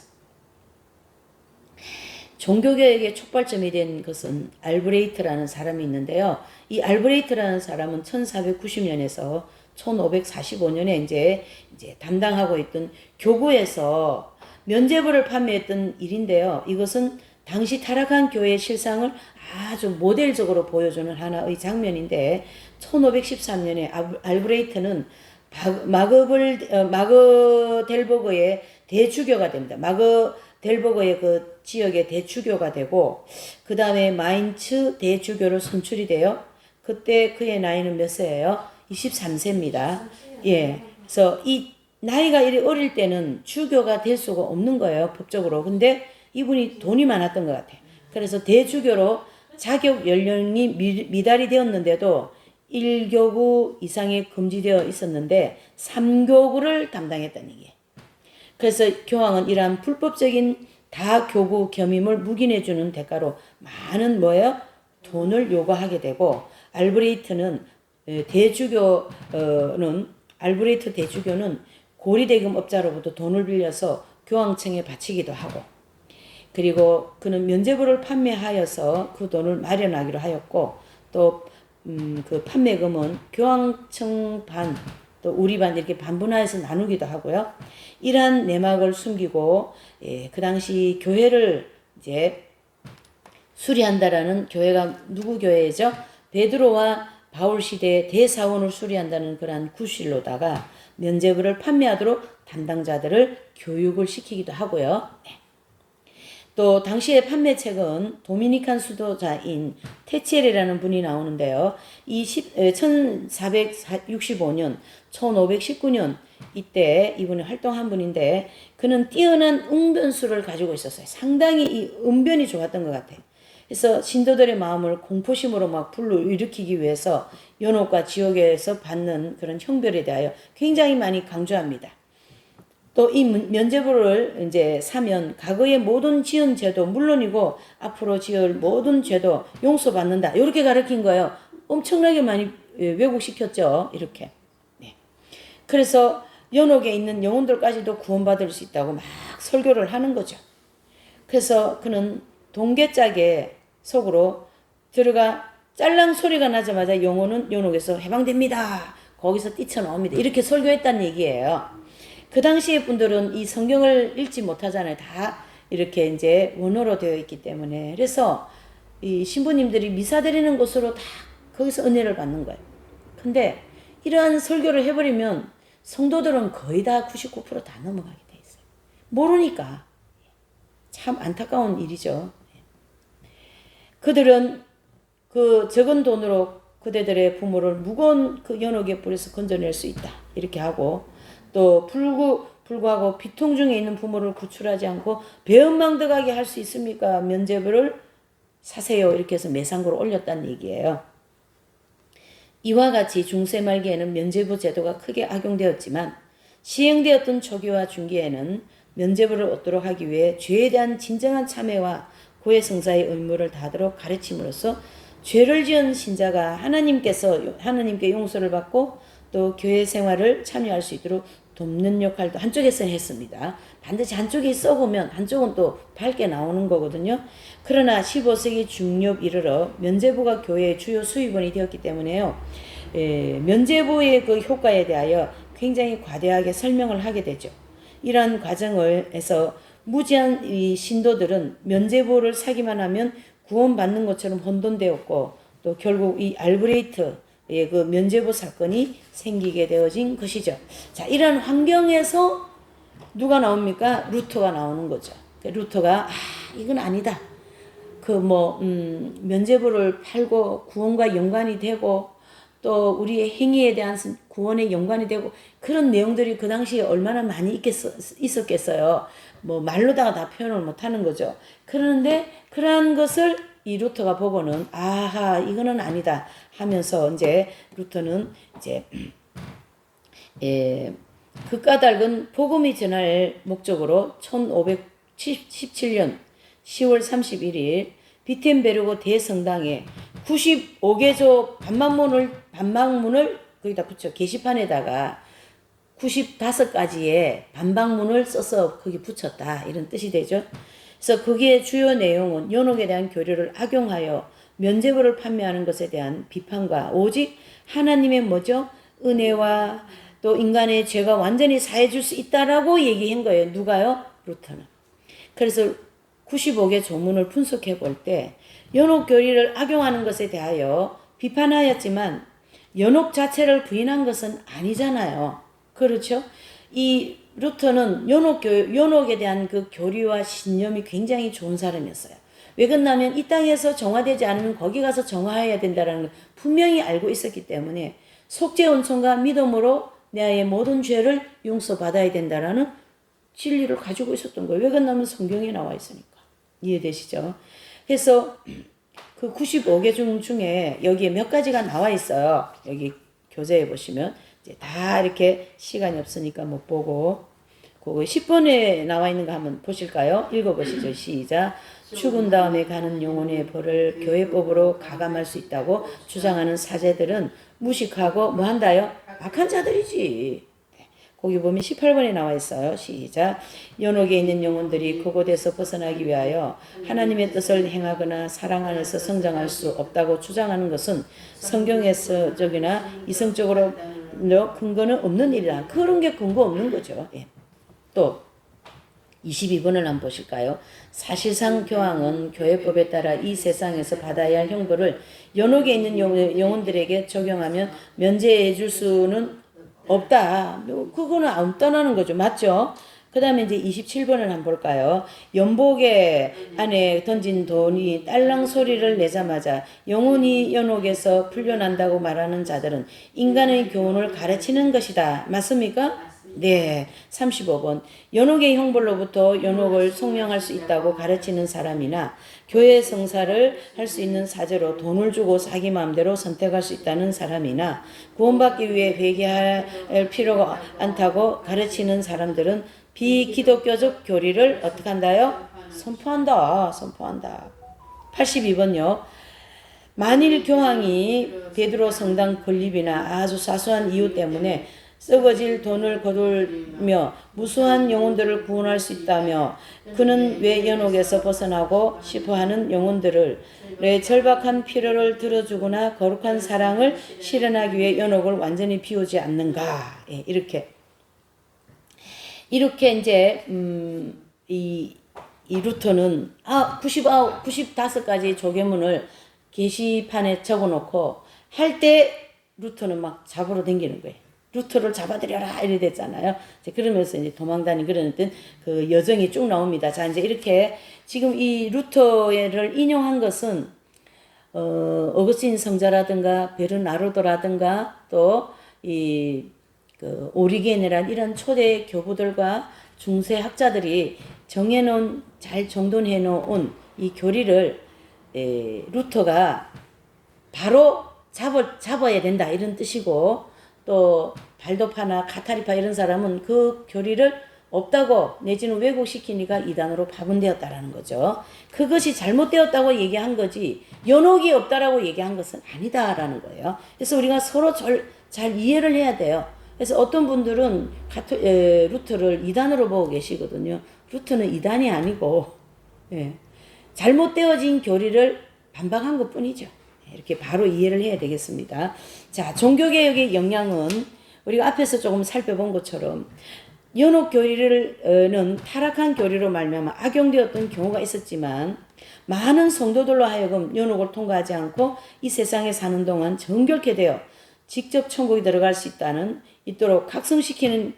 종교개혁의 촉발점이 된 것은 알브레이트라는 사람이 있는데요. 이 알브레이트라는 사람은 1490년에서 1545년에 이제 담당하고 있던 교구에서 면죄부를 판매했던 일인데요. 이것은 당시 타락한 교회의 실상을 아주 모델적으로 보여주는 하나의 장면인데 1513년에 알브레이트는 마그델버그의 대주교가 됩니다. 마그델버그의 그 지역의 대주교가 되고 그 다음에 마인츠 대주교로 선출이 돼요. 그때 그의 나이는 몇 세예요? 23세입니다. 예. 그래서 이 나이가 이리 어릴 때는 주교가 될 수가 없는 거예요. 법적으로. 근데 이분이 돈이 많았던 것 같아요. 그래서 대주교로 자격 연령이 미달이 되었는데도 1교구 이상이 금지되어 있었는데 3교구를 담당했다는 얘기예요. 그래서 교황은 이러한 불법적인 다교구 겸임을 묵인해주는 대가로 많은 뭐예요? 돈을 요구하게 되고 알브레이트 대주교는 고리대금 업자로부터 돈을 빌려서 교황청에 바치기도 하고 그리고 그는 면죄부를 판매하여서 그 돈을 마련하기로 하였고 또 그 판매금은 교황청 반 또 우리 반 이렇게 반분하여서 나누기도 하고요. 이러한 내막을 숨기고 그 당시 교회를 이제 수리한다라는 교회가 누구 교회죠? 베드로와 바울 시대의 대사원을 수리한다는 그러한 구실로다가 면죄부를 판매하도록 담당자들을 교육을 시키기도 하고요. 네. 또 당시의 판매책은 도미니칸 수도자인 테치엘이라는 분이 나오는데요. 이 1465년, 1519년 이때 이분이 활동한 분인데 그는 뛰어난 웅변술을 가지고 있었어요. 상당히 이 은변이 좋았던 것 같아요. 그래서 신도들의 마음을 공포심으로 막 불러일으키기 위해서 연옥과 지옥에서 받는 그런 형벌에 대하여 굉장히 많이 강조합니다. 또 이 면죄부를 이제 사면 과거의 모든 지은 죄도 물론이고 앞으로 지을 모든 죄도 용서받는다. 이렇게 가르친 거예요. 엄청나게 많이 왜곡시켰죠. 이렇게. 네. 그래서 연옥에 있는 영혼들까지도 구원받을 수 있다고 막 설교를 하는 거죠. 그래서 그는 동계짝의 속으로 들어가 짤랑 소리가 나자마자 영혼은 연옥에서 해방됩니다. 거기서 뛰쳐나옵니다. 이렇게 설교했다는 얘기예요. 그 당시의 분들은 이 성경을 읽지 못하잖아요. 다 이렇게 이제 원어로 되어 있기 때문에. 그래서 이 신부님들이 미사 드리는 곳으로 다 거기서 은혜를 받는 거예요. 근데 이러한 설교를 해버리면 성도들은 거의 다 99%다 넘어가게 돼 있어요. 모르니까. 참 안타까운 일이죠. 그들은 그 적은 돈으로 그대들의 부모를 무거운 그 연옥의 불에서 건져낼 수 있다. 이렇게 하고 또 불구하고 비통 중에 있는 부모를 구출하지 않고 배은망덕하게 할 수 있습니까? 면죄부를 사세요. 이렇게 해서 매상고를 올렸다는 얘기예요. 이와 같이 중세 말기에는 면죄부 제도가 크게 악용되었지만 시행되었던 초기와 중기에는 면죄부를 얻도록 하기 위해 죄에 대한 진정한 참회와 고해성사의 의무를 다하도록 가르침으로써 죄를 지은 신자가 하나님께 용서를 받고 또 교회 생활을 참여할 수 있도록 돕는 역할도 한쪽에서는 했습니다. 반드시 한쪽이 썩으면 한쪽은 또 밝게 나오는 거거든요. 그러나 15세기 중엽 이르러 면죄부가 교회의 주요 수입원이 되었기 때문에요. 면죄부의 그 효과에 대하여 굉장히 과대하게 설명을 하게 되죠. 이러한 과정에서 무지한 이 신도들은 면죄부를 사기만 하면 구원받는 것처럼 혼돈되었고 또 결국 이 알브레이트의 그 면죄부 사건이 생기게 되어진 것이죠. 자, 이런 환경에서 누가 나옵니까? 루터가 나오는 거죠. 루터가 이건 아니다. 면죄부를 팔고 구원과 연관이 되고 또 우리의 행위에 대한 구원에 연관이 되고 그런 내용들이 그 당시에 얼마나 많이 있었겠어요. 말로다가 다 표현을 못하는 거죠. 그런데 그러한 것을 이 루터가 보고는 아하 이거는 아니다 하면서 이제 루터는 이제 그 까닭은 복음이 전할 목적으로 1517년 10월 31일 비텐베르고 대성당에 95개조 반박문을 거기다 붙여 게시판에다가 95가지의 반박문을 써서 거기 붙였다 이런 뜻이 되죠. 그래서 거기에 주요 내용은 연옥에 대한 교리를 악용하여 면죄부를 판매하는 것에 대한 비판과 오직 하나님의 은혜와 또 인간의 죄가 완전히 사해줄 수 있다라고 얘기한 거예요. 누가요? 루터는. 그래서 95개 조문을 분석해 볼 때 연옥 교리를 악용하는 것에 대하여 비판하였지만 연옥 자체를 부인한 것은 아니잖아요. 그렇죠? 이 루터는 연옥에 대한 그 교리와 신념이 굉장히 좋은 사람이었어요. 왜 그러냐면 이 땅에서 정화되지 않으면 거기 가서 정화해야 된다는 걸 분명히 알고 있었기 때문에 속죄 온천과 믿음으로 나의 모든 죄를 용서받아야 된다라는 진리를 가지고 있었던 거예요. 왜 그러냐면 성경에 나와 있으니까. 이해되시죠? 그래서 그 95개 중에 여기에 몇 가지가 나와 있어요. 여기 교재에 보시면 이제 다 이렇게 시간이 없으니까 못 보고 그거 10번에 나와 있는 거 한번 보실까요? 읽어보시죠. 시작. 죽은 다음에 가는 영혼의 벌을 교회법으로 가감할 수 있다고 주장하는 사제들은 무식하고 뭐 한다요? 악한 자들이지. 거기 보면 18번에 나와 있어요. 시작. 연옥에 있는 영혼들이 그곳에서 벗어나기 위하여 하나님의 뜻을 행하거나 사랑 안에서 성장할 수 없다고 주장하는 것은 성경에서적이나 이성적으로 근거는 없는 일이라. 그런 게 근거 없는 거죠. 예. 또 22번을 한번 보실까요? 사실상 교황은 교회법에 따라 이 세상에서 받아야 할 형벌을 연옥에 있는 영혼들에게 적용하면 면제해 줄 수는 없다. 그거는 안 떠나는 거죠. 맞죠? 그 다음에 이제 27번을 한번 볼까요? 연복에 안에 던진 돈이 딸랑 소리를 내자마자 영혼이 연옥에서 풀려난다고 말하는 자들은 인간의 교훈을 가르치는 것이다. 맞습니까? 네. 35번. 연옥의 형벌로부터 연옥을 속량할 수 있다고 가르치는 사람이나 교회 성사를 할 수 있는 사제로 돈을 주고 자기 마음대로 선택할 수 있다는 사람이나 구원받기 위해 회개할 필요가 않다고 가르치는 사람들은 비기독교적 교리를 어떻게 한다요? 선포한다. 82번요. 만일 교황이 베드로 성당 건립이나 아주 사소한 이유 때문에 썩어질 돈을 거둘며 무수한 영혼들을 구원할 수 있다며 그는 왜 연옥에서 벗어나고 싶어하는 영혼들을 내 절박한 필요를 들어주거나 거룩한 사랑을 실현하기 위해 연옥을 완전히 비우지 않는가. 이렇게 이제 이 이 루터는 95가지 조계문을 게시판에 적어놓고 할 때 루터는 막 잡으러 다니는 거예요. 루터를 잡아들여라 이래 됐잖아요. 그러면서 이제 도망다니 그런 그 여정이 쭉 나옵니다. 자, 이제 이렇게 지금 이 루터를 인용한 것은 어거스틴 성자라든가 베르나르도라든가 또 이 그 오리게네란 이런 초대 교부들과 중세 학자들이 잘 정돈해 놓은 이 교리를 루터가 바로 잡아야 된다 이런 뜻이고, 또 발도파나 카타리파 이런 사람은 그 교리를 없다고 내지는 왜곡시키니까 이단으로 파문되었다라는 거죠. 그것이 잘못되었다고 얘기한 거지 연옥이 없다라고 얘기한 것은 아니다라는 거예요. 그래서 우리가 서로 잘 이해를 해야 돼요. 그래서 어떤 분들은 루터를 이단으로 보고 계시거든요. 루터는 이단이 아니고 잘못되어진 교리를 반박한 것 뿐이죠. 이렇게 바로 이해를 해야 되겠습니다. 자, 종교개혁의 영향은 우리가 앞에서 조금 살펴본 것처럼 연옥 교리는 타락한 교리로 말미암아 악용되었던 경우가 있었지만 많은 성도들로 하여금 연옥을 통과하지 않고 이 세상에 사는 동안 정결케 되어 직접 천국에 들어갈 수 있도록 각성시키는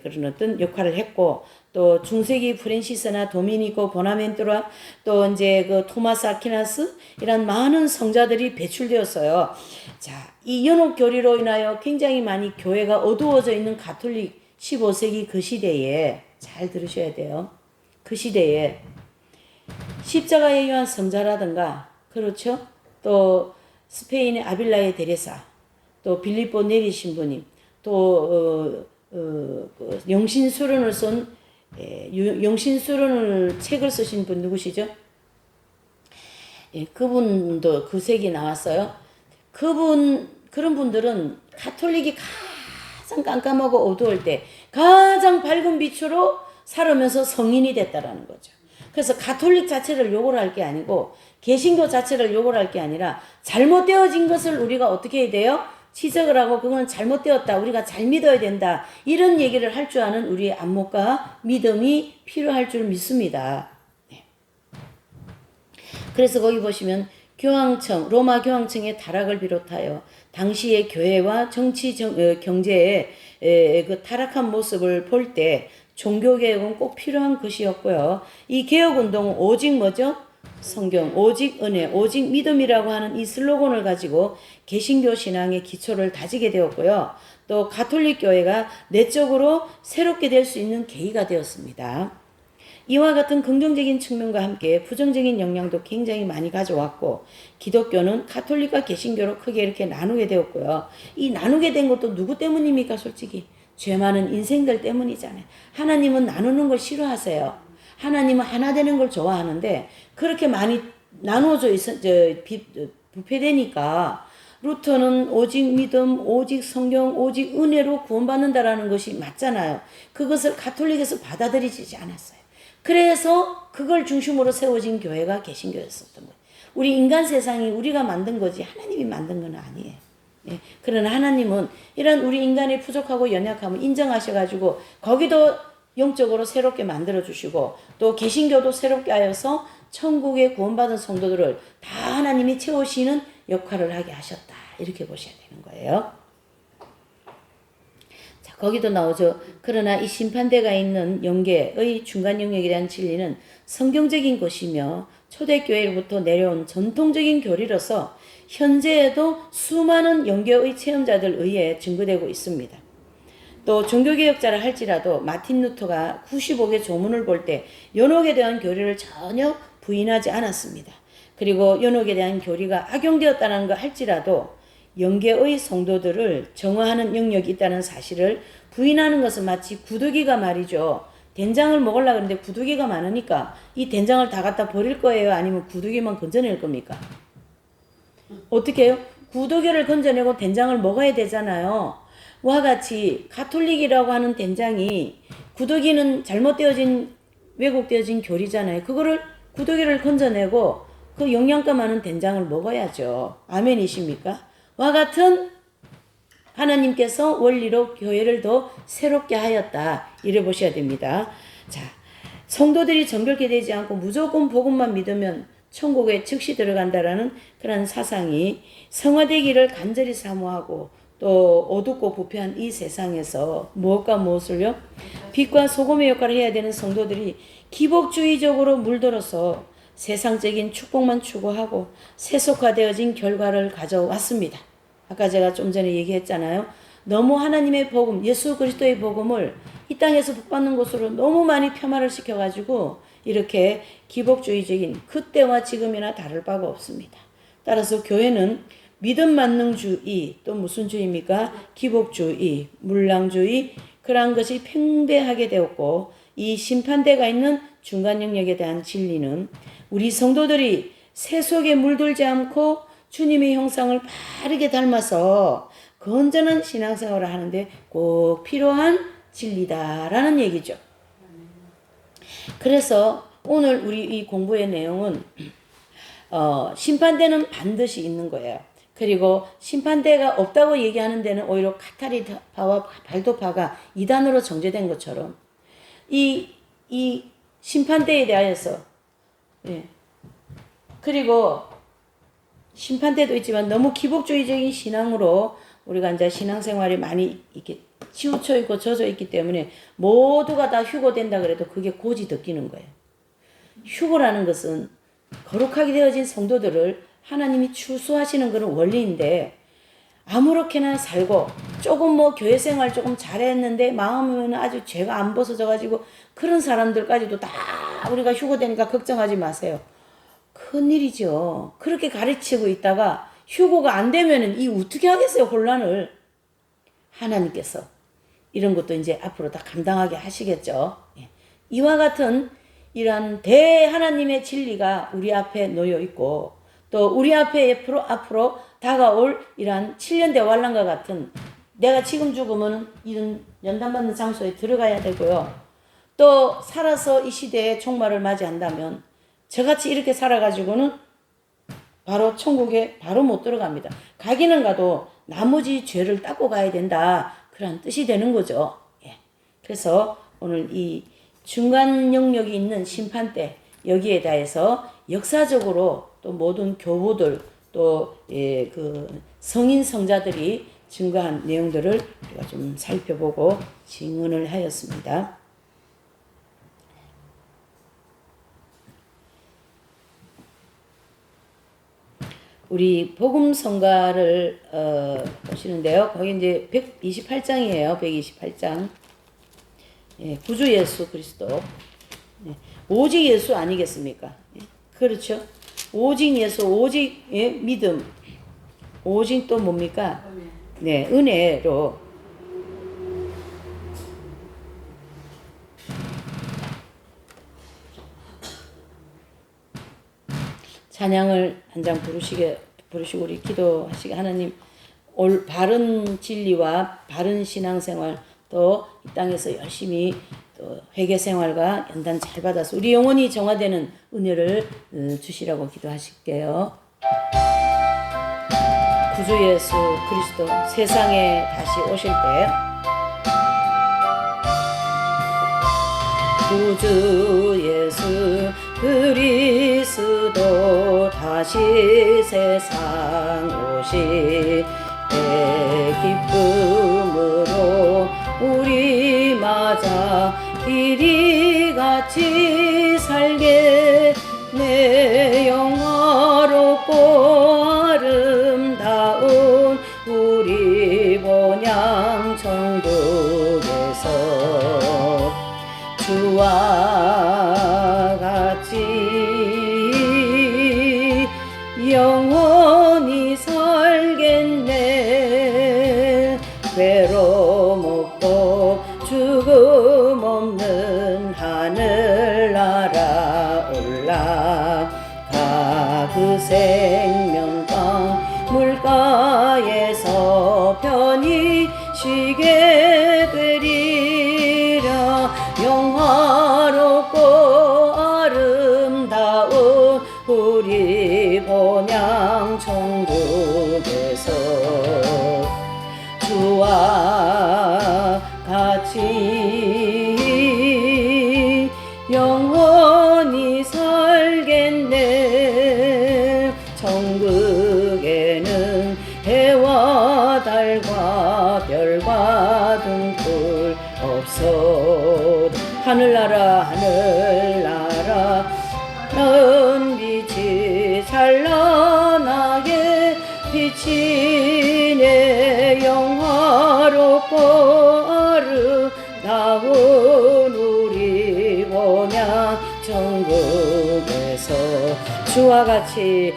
그런 어떤 역할을 했고, 또 중세기 프랜시스나 도미니코 보나멘토라 또 이제 그 토마스 아퀴나스 이런 많은 성자들이 배출되었어요. 자, 이 연옥 교리로 인하여 굉장히 많이 교회가 어두워져 있는 가톨릭 15세기 그 시대에 잘 들으셔야 돼요. 그 시대에 십자가에 의한 성자라든가, 그렇죠? 또 스페인의 아빌라의 데레사, 또 빌리포 네리 신부님, 또 영신수론을 쓴 영신수론을 책을 쓰신 분 누구시죠? 그분도 그 색이 나왔어요. 그런 분들은 가톨릭이 가장 깜깜하고 어두울 때 가장 밝은 빛으로 살아면서 성인이 됐다라는 거죠. 그래서 가톨릭 자체를 욕을 할 게 아니고 개신교 자체를 욕을 할 게 아니라 잘못되어진 것을 우리가 어떻게 해야 돼요? 지적을 하고 그건 잘못되었다. 우리가 잘 믿어야 된다. 이런 얘기를 할 줄 아는 우리의 안목과 믿음이 필요할 줄 믿습니다. 네. 그래서 거기 보시면 로마 교황청의 타락을 비롯하여 당시의 교회와 정치 경제의 그 타락한 모습을 볼 때 종교개혁은 꼭 필요한 것이었고요. 이 개혁운동은 오직 뭐죠? 성경, 오직 은혜, 오직 믿음이라고 하는 이 슬로건을 가지고 개신교 신앙의 기초를 다지게 되었고요. 또 가톨릭 교회가 내적으로 새롭게 될 수 있는 계기가 되었습니다. 이와 같은 긍정적인 측면과 함께 부정적인 영향도 굉장히 많이 가져왔고, 기독교는 가톨릭과 개신교로 크게 이렇게 나누게 되었고요. 이 나누게 된 것도 누구 때문입니까? 솔직히 죄 많은 인생들 때문이잖아요. 하나님은 나누는 걸 싫어하세요. 하나님은 하나 되는 걸 좋아하는데 그렇게 많이 나누어져 부패되니까 루터는 오직 믿음, 오직 성경, 오직 은혜로 구원받는다라는 것이 맞잖아요. 그것을 가톨릭에서 받아들이지 않았어요. 그래서 그걸 중심으로 세워진 교회가 개신교였었던 거예요. 우리 인간 세상이 우리가 만든 거지 하나님이 만든 건 아니에요. 그러나 하나님은 이런 우리 인간의 부족하고 연약함을 인정하셔가지고 거기도 영적으로 새롭게 만들어주시고, 또 개신교도 새롭게 하여서 천국에 구원받은 성도들을 다 하나님이 채우시는 역할을 하게 하셨다. 이렇게 보셔야 되는 거예요. 자, 거기도 나오죠. 그러나 이 심판대가 있는 영계의 중간 영역에 대한 진리는 성경적인 것이며 초대교회로부터 내려온 전통적인 교리로서 현재에도 수많은 영계의 체험자들 의해 증거되고 있습니다. 또 종교개혁자를 할지라도 마틴 루터가 95개 조문을 볼 때 연옥에 대한 교리를 전혀 부인하지 않았습니다. 그리고 연옥에 대한 교리가 악용되었다는 거 할지라도 영계의 성도들을 정화하는 영역이 있다는 사실을 부인하는 것은 마치 구더기가 말이죠. 된장을 먹으려고 하는데 구더기가 많으니까 이 된장을 다 갖다 버릴 거예요? 아니면 구더기만 건져낼 겁니까? 어떻게 해요? 구더기를 건져내고 된장을 먹어야 되잖아요. 와 같이 가톨릭이라고 하는 된장이, 구더기는 잘못되어진 왜곡되어진 교리잖아요. 그거를 구더기를 건져내고 그 영양가 많은 된장을 먹어야죠. 아멘이십니까? 와 같은 하나님께서 원리로 교회를 더 새롭게 하였다. 이래 보셔야 됩니다. 자, 성도들이 정결케 되지 않고 무조건 복음만 믿으면 천국에 즉시 들어간다라는 그런 사상이 성화되기를 간절히 사모하고 또 어둡고 부패한 이 세상에서 무엇과 무엇을요? 빛과 소금의 역할을 해야 되는 성도들이 기복주의적으로 물들어서 세상적인 축복만 추구하고 세속화되어진 결과를 가져왔습니다. 아까 제가 좀 전에 얘기했잖아요. 너무 하나님의 복음, 예수 그리스도의 복음을 이 땅에서 복받는 것으로 너무 많이 폄하를 시켜가지고 이렇게 기복주의적인 그때와 지금이나 다를 바가 없습니다. 따라서 교회는 믿음 만능주의, 또 무슨 주의입니까? 기복주의, 물랑주의, 그러한 것이 팽배하게 되었고 이 심판대가 있는 중간 영역에 대한 진리는 우리 성도들이 세속에 물들지 않고 주님의 형상을 바르게 닮아서 건전한 신앙생활을 하는데 꼭 필요한 진리다라는 얘기죠. 그래서 오늘 우리 이 공부의 내용은 심판대는 반드시 있는 거예요. 그리고 심판대가 없다고 얘기하는 데는 오히려 카타리파와 발도파가 이단으로 정제된 것처럼 이 심판대에 대하여서 그리고 심판대도 있지만 너무 기복주의적인 신앙으로 우리가 이제 신앙생활이 많이 이렇게 치우쳐 있고 젖어 있기 때문에 모두가 다 휴고된다 그래도 그게 고지 느끼는 거예요. 휴고라는 것은 거룩하게 되어진 성도들을 하나님이 추수하시는 그런 원리인데 아무렇게나 살고 조금 뭐 교회생활 조금 잘했는데 마음은 아주 죄가 안 벗어져 가지고 그런 사람들까지도 다 우리가 휴고되니까 걱정하지 마세요. 큰일이죠. 그렇게 가르치고 있다가 휴고가 안 되면은 이 어떻게 하겠어요, 혼란을. 하나님께서 이런 것도 이제 앞으로 다 감당하게 하시겠죠. 이와 같은 이런 대하나님의 진리가 우리 앞에 놓여 있고 또 우리 앞에 앞으로 다가올 이러한 7년대 환란과 같은 내가 지금 죽으면 이런 연단받는 장소에 들어가야 되고요. 또 살아서 이 시대에 종말을 맞이한다면 저같이 이렇게 살아가지고는 바로 천국에 바로 못 들어갑니다. 가기는 가도 나머지 죄를 닦고 가야 된다. 그런 뜻이 되는 거죠. 그래서 오늘 이 중간 영역이 있는 심판대 여기에 대해서 역사적으로 또 모든 교부들 또 그 성인 성자들이 증거한 내용들을 우리가 좀 살펴보고 증언을 하였습니다. 우리 복음 성가를 보시는데요. 거기 이제 128장이에요. 128장. 구주 예수 그리스도. 오직 예수 아니겠습니까? 그렇죠. 오직 예수, 오직 믿음. 오직 또 뭡니까? 네, 은혜로. 찬양을 한 장 부르시고 우리 기도하시게 하나님 바른 진리와 바른 신앙생활 또 이 땅에서 열심히 또 회개생활과 연단 잘 받아서 우리 영혼이 정화되는 은혜를 주시라고 기도하실게요. 구주 예수 그리스도 세상에 다시 오실 때 구주 예수 그리스도 다시 세상 오실 때 기쁨으로 우리 맞아 이리 같이 살게 내 영화롭고 아름다운 우리 본향 천국에서 주와 같이 영원히 살겠네. 괴로움 없고 죽음 없는 하늘나라 올라가 그 생명강 물가에서 편히 쉬게 되리라. 영화롭고 아름다운 우리 본향 천국에서 주와 같이 영 살겠네. 천국에는 해와 달과 별과 등불 없어. 하늘나라 하늘나라 큰 빛이 찬란하게 비치네. 영화롭고 아름다운 우리 본향 천국에서 주와 같이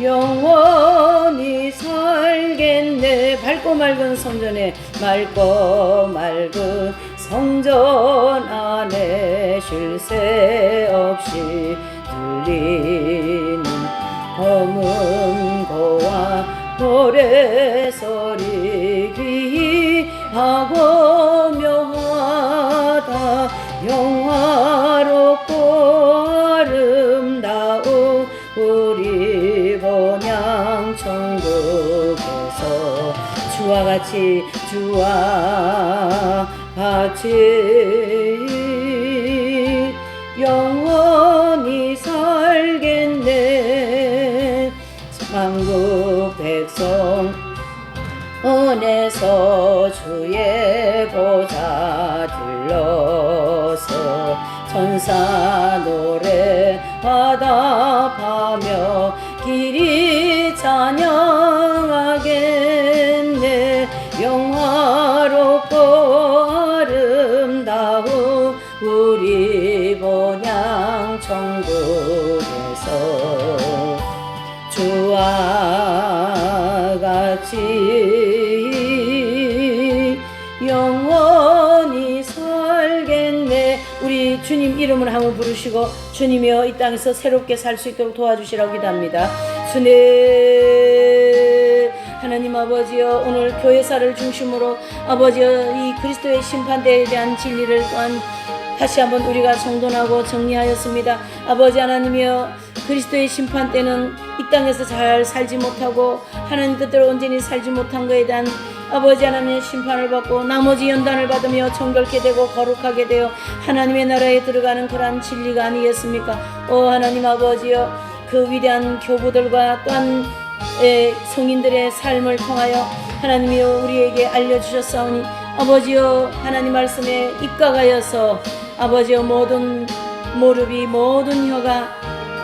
영원히 살겠네. 밝고 맑은 성전에 맑고 맑은 성전 안에 쉴 새 없이 들리는 검은 고와 노래소리 귀하고 묘하다. 영화롭고 아름다운 우리 본향 천국에서 주와 같이 영원히 살겠네. 만국 백성 은에서 주의 보좌 들러서 천사 노래 화답하며 길이 찬양하겠네. 영화롭고 아름다운 우리 본향 천국에서 주와 같이 영원히 살겠네. 우리 주님 이름을 한번 부르시고 주님이여 이 땅에서 새롭게 살 수 있도록 도와주시라고 기도합니다. 주님 하나님 아버지여, 오늘 교회사를 중심으로 아버지여 이 그리스도의 심판대에 대한 진리를 또한 다시 한번 우리가 정돈하고 정리하였습니다. 아버지 하나님이여, 그리스도의 심판 때는 이 땅에서 잘 살지 못하고 하나님 뜻대로 온전히 살지 못한 것에 대한 아버지 하나님의 심판을 받고 나머지 연단을 받으며 정결케 되고 거룩하게 되어 하나님의 나라에 들어가는 그러한 진리가 아니겠습니까? 오 하나님 아버지여, 그 위대한 교부들과 또한 성인들의 삶을 통하여 하나님이여 우리에게 알려주셨사오니 아버지여, 하나님 말씀에 입각하여서 아버지여 모든 무릎이 모든 혀가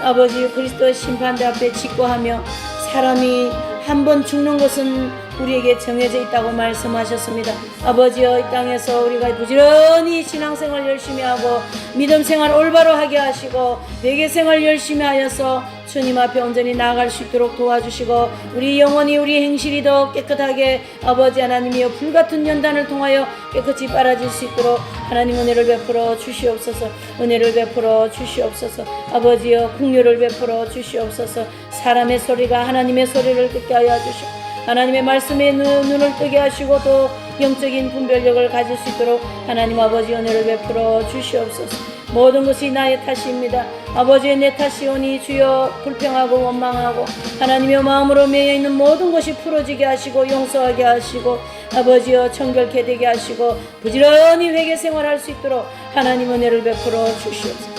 아버지 그리스도의 심판대 앞에 직고하며 사람이 한 번 죽는 것은 우리에게 정해져 있다고 말씀하셨습니다. 아버지여, 이 땅에서 우리가 부지런히 신앙생활 열심히 하고 믿음생활 올바로 하게 하시고 회개생활 열심히 하여서 주님 앞에 온전히 나아갈 수 있도록 도와주시고 우리 영혼이 우리 행실이 더 깨끗하게 아버지 하나님이여 불같은 연단을 통하여 깨끗이 빨아질 수 있도록 하나님 은혜를 베풀어 주시옵소서. 은혜를 베풀어 주시옵소서. 아버지여 긍휼을 베풀어 주시옵소서. 사람의 소리가 하나님의 소리를 듣게 하여 주시고 하나님의 말씀에 눈을 뜨게 하시고 또 영적인 분별력을 가질 수 있도록 하나님 아버지 은혜를 베풀어 주시옵소서. 모든 것이 나의 탓입니다. 아버지의 내 탓이오니 주여 불평하고 원망하고 하나님의 마음으로 매여있는 모든 것이 풀어지게 하시고 용서하게 하시고 아버지여 정결케 되게 하시고 부지런히 회개 생활할 수 있도록 하나님 은혜를 베풀어 주시옵소서.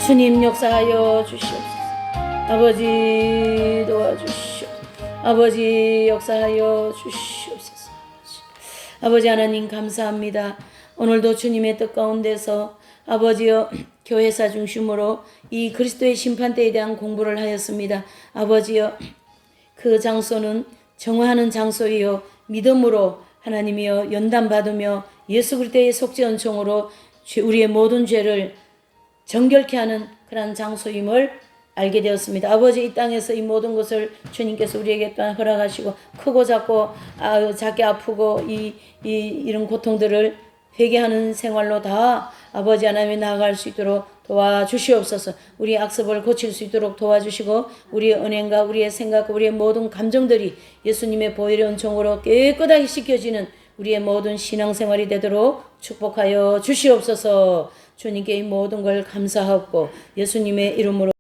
주님 역사하여 주시옵소서. 아버지 도와주시옵소서. 아버지 역사하여 주시옵소서. 아버지 하나님 감사합니다. 오늘도 주님의 뜻 가운데서 아버지여 교회사 중심으로 이 그리스도의 심판대에 대한 공부를 하였습니다. 아버지여, 그 장소는 정화하는 장소이요 믿음으로 하나님이여 연단받으며 예수 그리스도의 속죄 은총으로 우리의 모든 죄를 정결케 하는 그런 장소임을 알게 되었습니다. 아버지, 이 땅에서 이 모든 것을 주님께서 우리에게 또한 허락하시고 크고 작고 작게 아프고 이런 고통들을 회개하는 생활로 다 아버지 하나님이 나아갈 수 있도록 도와주시옵소서. 우리의 악습을 고칠 수 있도록 도와주시고 우리의 은행과 우리의 생각과 우리의 모든 감정들이 예수님의 보혈의 은총으로 깨끗하게 씻겨지는 우리의 모든 신앙생활이 되도록 축복하여 주시옵소서. 주님께 이 모든 걸 감사하고 예수님의 이름으로